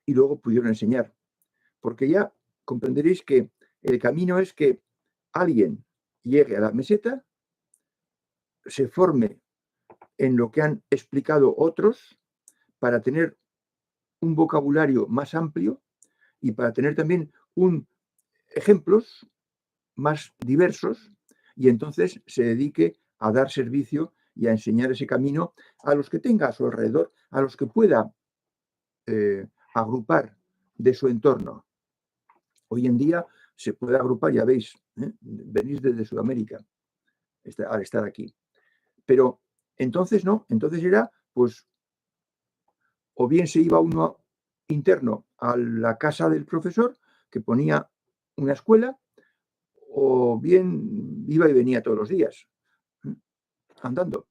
y luego pudieron enseñar. Porque ya comprenderéis que el camino es que alguien llegue a la meseta, se forme en lo que han explicado otros para tener un vocabulario más amplio y para tener también ejemplos más diversos y entonces se dedique a dar servicio y a enseñar ese camino a los que tenga a su alrededor, a los que pueda agrupar de su entorno. Hoy en día se puede agrupar, ya veis, venís desde Sudamérica al estar aquí. Pero entonces no, entonces era pues o bien se iba uno interno a la casa del profesor que ponía una escuela, o bien iba y venía todos los días, andando.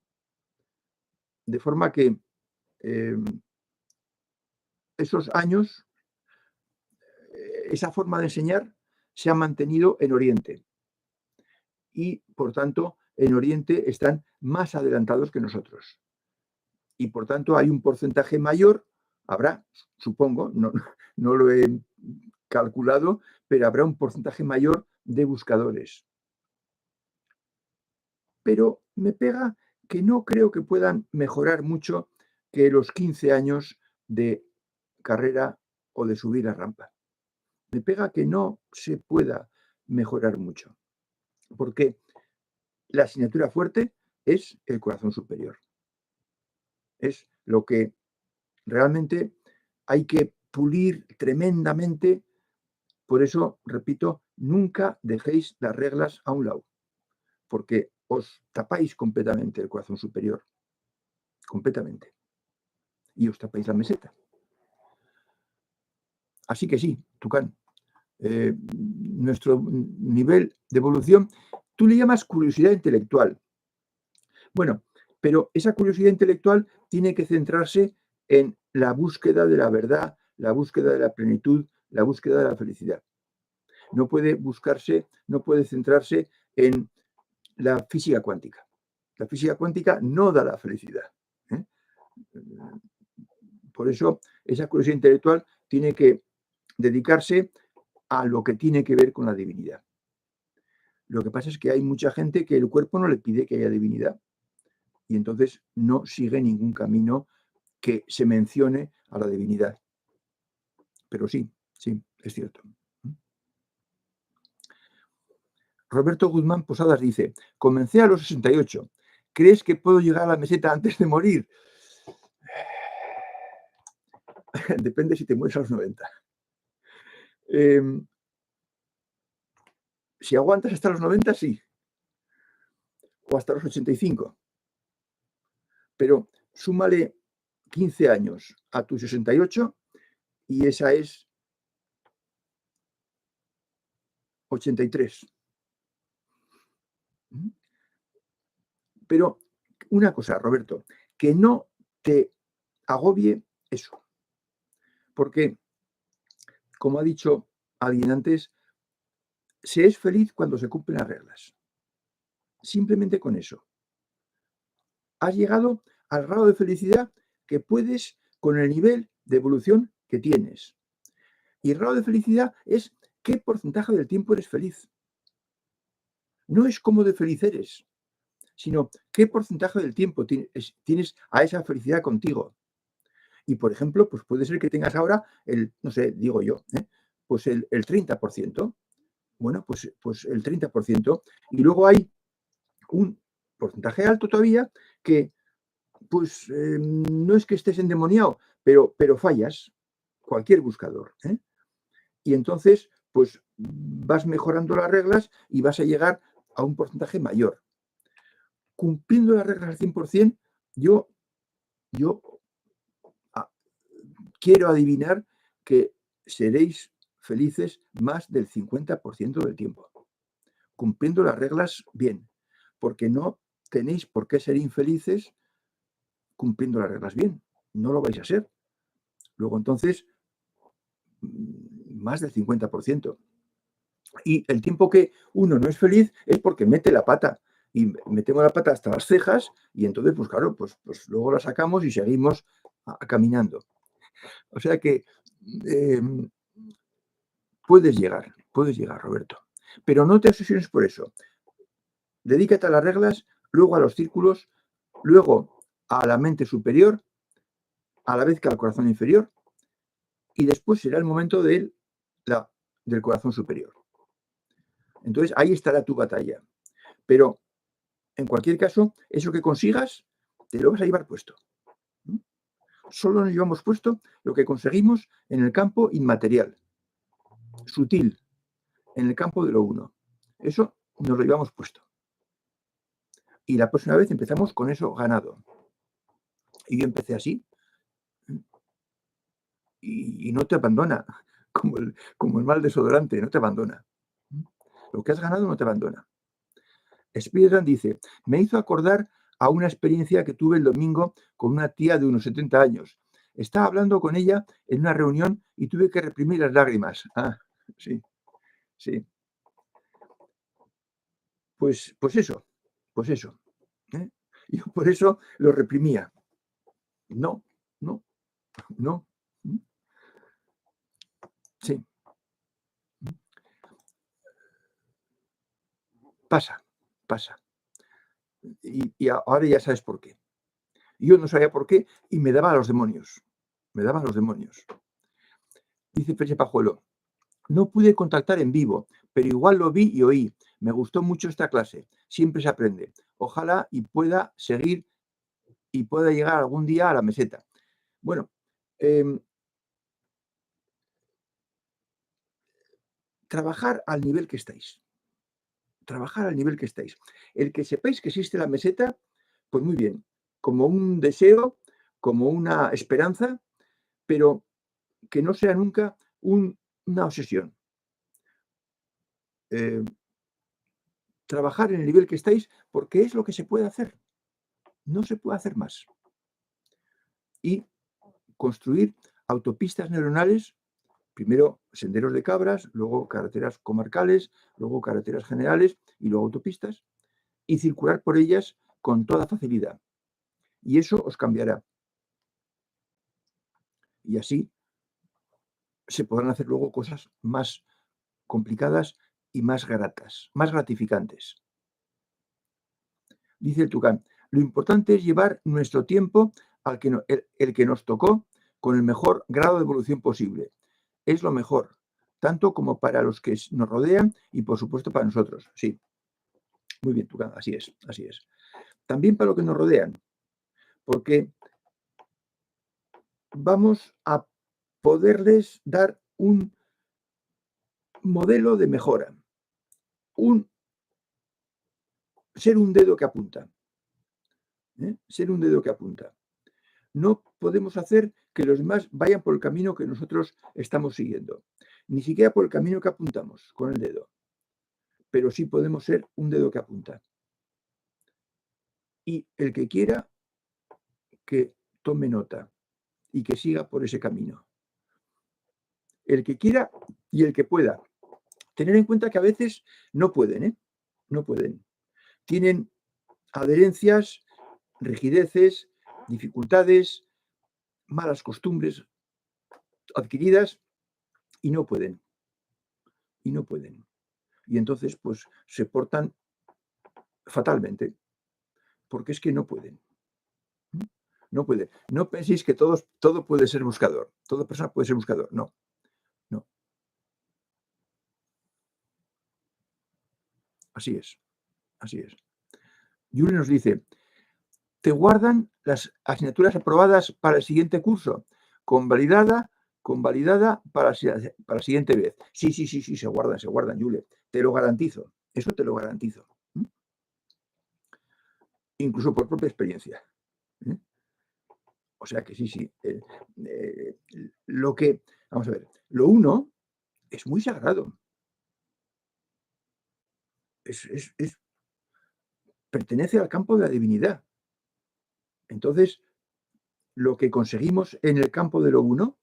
De forma que esos años, esa forma de enseñar se ha mantenido en Oriente. Y, por tanto, en Oriente están más adelantados que nosotros. Y, por tanto, hay un porcentaje mayor, habrá, supongo, no lo he calculado, pero habrá un porcentaje mayor de buscadores. Pero me pega que no creo que puedan mejorar mucho que los 15 años de carrera o de subir a rampa. Me pega que no se pueda mejorar mucho, porque la asignatura fuerte es el corazón superior. Es lo que realmente hay que pulir tremendamente. Por eso, repito, nunca dejéis las reglas a un lado, porque os tapáis completamente el corazón superior, completamente, y os tapáis la meseta. Así que sí, Tucán, nuestro nivel de evolución, tú le llamas curiosidad intelectual. Bueno, pero esa curiosidad intelectual tiene que centrarse en la búsqueda de la verdad, la búsqueda de la plenitud, la búsqueda de la felicidad. No puede centrarse en la física cuántica. La física cuántica no da la felicidad. Por eso, esa curiosidad intelectual tiene que dedicarse a lo que tiene que ver con la divinidad. Lo que pasa es que hay mucha gente que el cuerpo no le pide que haya divinidad y entonces no sigue ningún camino que se mencione a la divinidad. Pero sí, es cierto. Roberto Guzmán Posadas dice, comencé a los 68. ¿Crees que puedo llegar a la meseta antes de morir? Depende si te mueres a los 90. Si aguantas hasta los 90, sí. O hasta los 85. Pero súmale 15 años a tus 68 y esa es 83. Pero una cosa, Roberto, que no te agobie eso. Porque, como ha dicho alguien antes, se es feliz cuando se cumplen las reglas. Simplemente con eso. Has llegado al grado de felicidad que puedes con el nivel de evolución que tienes. Y el grado de felicidad es qué porcentaje del tiempo eres feliz. No es cómo de feliz eres, sino qué porcentaje del tiempo tienes a esa felicidad contigo. Y, por ejemplo, pues puede ser que tengas ahora no sé, digo yo, pues el 30%. Bueno, pues el 30%. Y luego hay un porcentaje alto todavía que, pues, no es que estés endemoniado, pero fallas cualquier buscador. Y entonces, pues, vas mejorando las reglas y vas a llegar a un porcentaje mayor. Cumpliendo las reglas al 100%, yo quiero adivinar que seréis felices más del 50% del tiempo, cumpliendo las reglas bien, porque no tenéis por qué ser infelices cumpliendo las reglas bien, no lo vais a ser. Luego entonces, más del 50%. Y el tiempo que uno no es feliz es porque mete la pata. Y metemos la pata hasta las cejas y entonces, pues claro, pues luego la sacamos y seguimos caminando. O sea que puedes llegar, Roberto. Pero no te obsesiones por eso. Dedícate a las reglas, luego a los círculos, luego a la mente superior, a la vez que al corazón inferior, y después será el momento del corazón superior. Entonces ahí estará tu batalla. Pero en cualquier caso, eso que consigas, te lo vas a llevar puesto. Solo nos llevamos puesto lo que conseguimos en el campo inmaterial, sutil, en el campo de lo uno. Eso nos lo llevamos puesto. Y la próxima vez empezamos con eso ganado. Y yo empecé así. Y no te abandona, como el mal desodorante, no te abandona. Lo que has ganado no te abandona. Spiderman dice, me hizo acordar a una experiencia que tuve el domingo con una tía de unos 70 años. Estaba hablando con ella en una reunión y tuve que reprimir las lágrimas. Ah, sí. Pues eso. Yo por eso lo reprimía. No. Sí. Pasa. Y ahora ya sabes por qué. Yo no sabía por qué y me daba a los demonios. Dice Peche Pajuelo, no pude contactar en vivo, pero igual lo vi y oí. Me gustó mucho esta clase. Siempre se aprende. Ojalá y pueda seguir y pueda llegar algún día a la meseta. Bueno, trabajar al nivel que estáis. El que sepáis que existe la meseta, pues muy bien, como un deseo, como una esperanza, pero que no sea nunca una obsesión. Trabajar en el nivel que estáis porque es lo que se puede hacer. No se puede hacer más. Y construir autopistas neuronales, primero senderos de cabras, luego carreteras comarcales, luego carreteras generales y luego autopistas, y circular por ellas con toda facilidad. Y eso os cambiará. Y así se podrán hacer luego cosas más complicadas y más gratas, más gratificantes. Dice el Tucán, lo importante es llevar nuestro tiempo al que el que nos tocó con el mejor grado de evolución posible. Es lo mejor, tanto como para los que nos rodean y, por supuesto, para nosotros. Sí, muy bien, Tucán, así es, así es. También para los que nos rodean, porque vamos a poderles dar un modelo de mejora, ser un dedo que apunta, ser un dedo que apunta. No podemos hacer que los demás vayan por el camino que nosotros estamos siguiendo, ni siquiera por el camino que apuntamos con el dedo, pero sí podemos ser un dedo que apunta. Y el que quiera, que tome nota y que siga por ese camino. El que quiera y el que pueda. Tener en cuenta que a veces no pueden, no pueden. Tienen adherencias, rigideces, dificultades, malas costumbres adquiridas y no pueden. Y no pueden. Y entonces, pues, se portan fatalmente, porque es que no pueden. No pueden. No penséis que todo puede ser buscador. Toda persona puede ser buscador. No, no. Así es. Así es. Yuri nos dice, te guardan las asignaturas aprobadas para el siguiente curso, convalidada para la siguiente vez. Sí, se guardan, Yule. Te lo garantizo. Eso te lo garantizo. Incluso por propia experiencia. O sea que sí. Vamos a ver, lo uno es muy sagrado. Pertenece al campo de la divinidad. Entonces, lo que conseguimos en el campo de lo uno,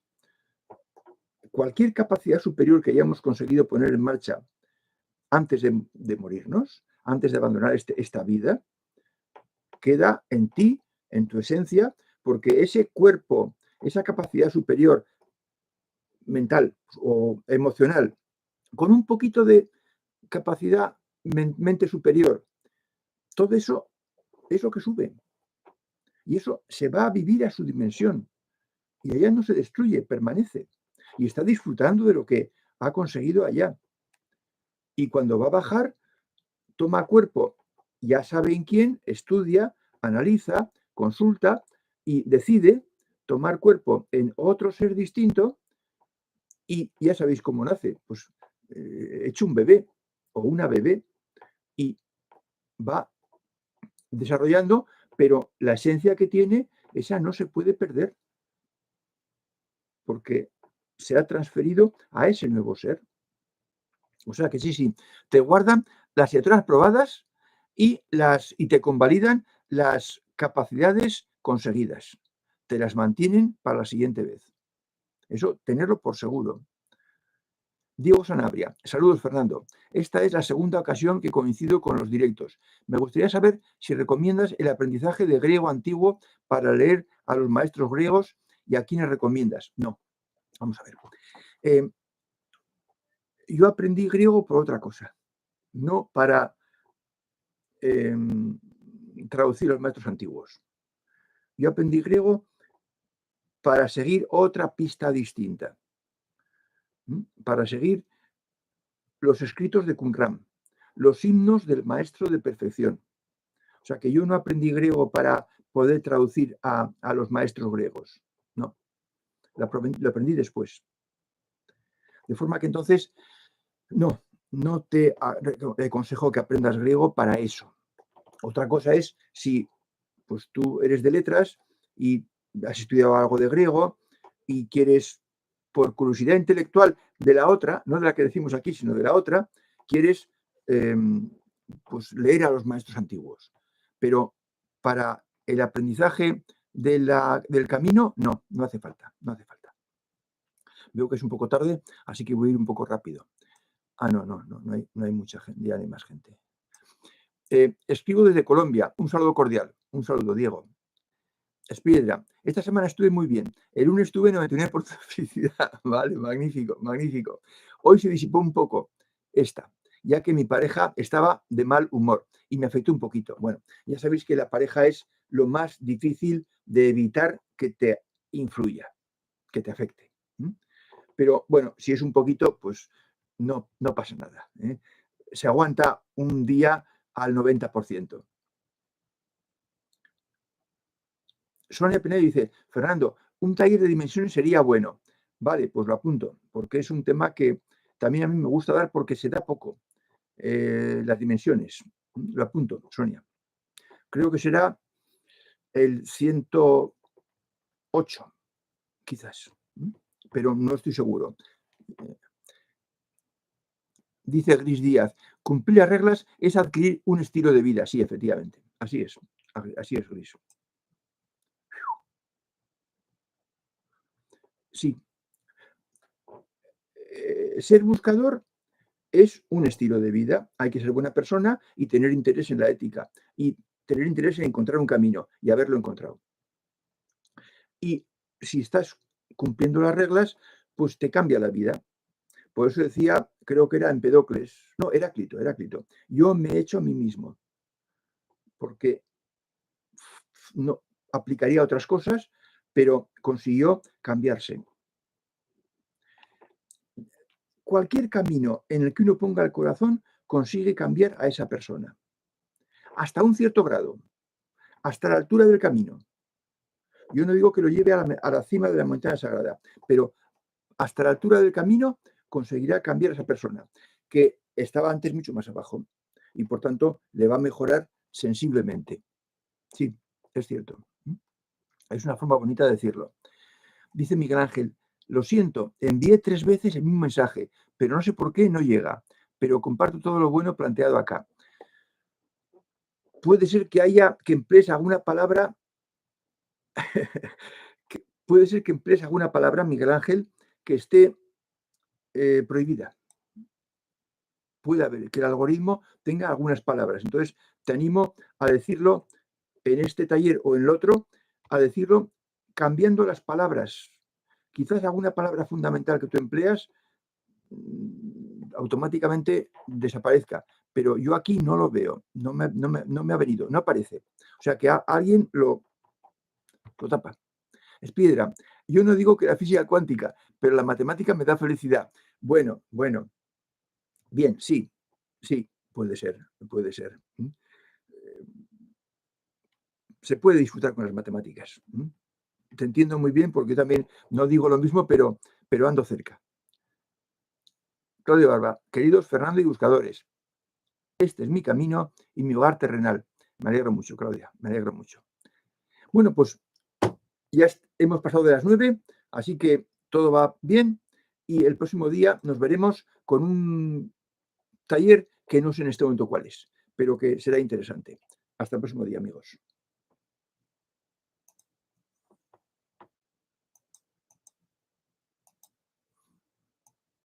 cualquier capacidad superior que hayamos conseguido poner en marcha antes de morirnos, antes de abandonar esta vida, queda en ti, en tu esencia, porque ese cuerpo, esa capacidad superior mental o emocional, con un poquito de capacidad mente superior, todo eso es lo que sube. Y eso se va a vivir a su dimensión. Y allá no se destruye, permanece. Y está disfrutando de lo que ha conseguido allá. Y cuando va a bajar, toma cuerpo, ya sabe en quién, estudia, analiza, consulta y decide tomar cuerpo en otro ser distinto. Y ya sabéis cómo nace. Pues hecho un bebé o una bebé y va desarrollando, pero la esencia que tiene, esa no se puede perder, porque se ha transferido a ese nuevo ser. O sea que sí, te guardan las asignaturas probadas y te convalidan las capacidades conseguidas. Te las mantienen para la siguiente vez. Eso, tenerlo por seguro. Diego Sanabria. Saludos, Fernando. Esta es la segunda ocasión que coincido con los directos. Me gustaría saber si recomiendas el aprendizaje de griego antiguo para leer a los maestros griegos y a quiénes recomiendas. No. Vamos a ver. Yo aprendí griego por otra cosa, no para traducir los maestros antiguos. Yo aprendí griego para seguir otra pista distinta, para seguir los escritos de Qumran, los himnos del maestro de perfección. O sea que yo no aprendí griego para poder traducir a los maestros griegos, no, lo aprendí después. De forma que entonces, no te aconsejo que aprendas griego para eso. Otra cosa es si pues tú eres de letras y has estudiado algo de griego y quieres, por curiosidad intelectual de la otra, no de la que decimos aquí, sino de la otra, quieres pues leer a los maestros antiguos. Pero para el aprendizaje del camino, no hace falta, no hace falta. Veo que es un poco tarde, así que voy a ir un poco rápido. No hay mucha gente, ya no hay más gente. Escribo desde Colombia. Un saludo cordial. Un saludo, Diego. Espiedra, esta semana estuve muy bien. El lunes tuve 99% de felicidad. Vale, magnífico, magnífico. Hoy se disipó un poco esta, ya que mi pareja estaba de mal humor y me afectó un poquito. Bueno, ya sabéis que la pareja es lo más difícil de evitar que te influya, que te afecte. Pero bueno, si es un poquito, pues no pasa nada. Se aguanta un día al 90%. Sonia Pinedo dice, Fernando, un taller de dimensiones sería bueno. Vale, pues lo apunto, porque es un tema que también a mí me gusta dar porque se da poco. Las dimensiones. Lo apunto, Sonia. Creo que será el 108, quizás, pero no estoy seguro. Dice Gris Díaz, cumplir las reglas es adquirir un estilo de vida. Sí, efectivamente. Así es, Gris. Sí. Ser buscador es un estilo de vida. Hay que ser buena persona y tener interés en la ética y tener interés en encontrar un camino y haberlo encontrado. Y si estás cumpliendo las reglas, pues te cambia la vida. Por eso decía, creo que era Empedocles, no, Heráclito, yo me he hecho a mí mismo, porque no aplicaría otras cosas, pero consiguió cambiarse. Cualquier camino en el que uno ponga el corazón consigue cambiar a esa persona, hasta un cierto grado, hasta la altura del camino. Yo no digo que lo lleve a la cima de la montaña sagrada, pero hasta la altura del camino conseguirá cambiar a esa persona, que estaba antes mucho más abajo, y por tanto le va a mejorar sensiblemente. Sí, es cierto. Es una forma bonita de decirlo. Dice Miguel Ángel, lo siento, envié 3 veces el mismo mensaje, pero no sé por qué no llega, pero comparto todo lo bueno planteado acá. Puede ser que emplees alguna palabra, puede ser que emplees alguna palabra, Miguel Ángel, que esté prohibida. Puede haber que el algoritmo tenga algunas palabras. Entonces, te animo a decirlo en este taller o en el otro, a decirlo cambiando las palabras. Quizás alguna palabra fundamental que tú empleas automáticamente desaparezca, pero yo aquí no lo veo, no me ha venido, no aparece. O sea que alguien lo tapa. Es piedra. Yo no digo que la física cuántica, pero la matemática me da felicidad. Bueno, bien, sí, puede ser, puede ser. Se puede disfrutar con las matemáticas. Te entiendo muy bien porque yo también no digo lo mismo, pero ando cerca. Claudio Barba, queridos Fernando y buscadores, este es mi camino y mi hogar terrenal. Me alegro mucho, Claudia, me alegro mucho. Bueno, pues ya hemos pasado de las 9, así que todo va bien y el próximo día nos veremos con un taller que no sé en este momento cuál es, pero que será interesante. Hasta el próximo día, amigos.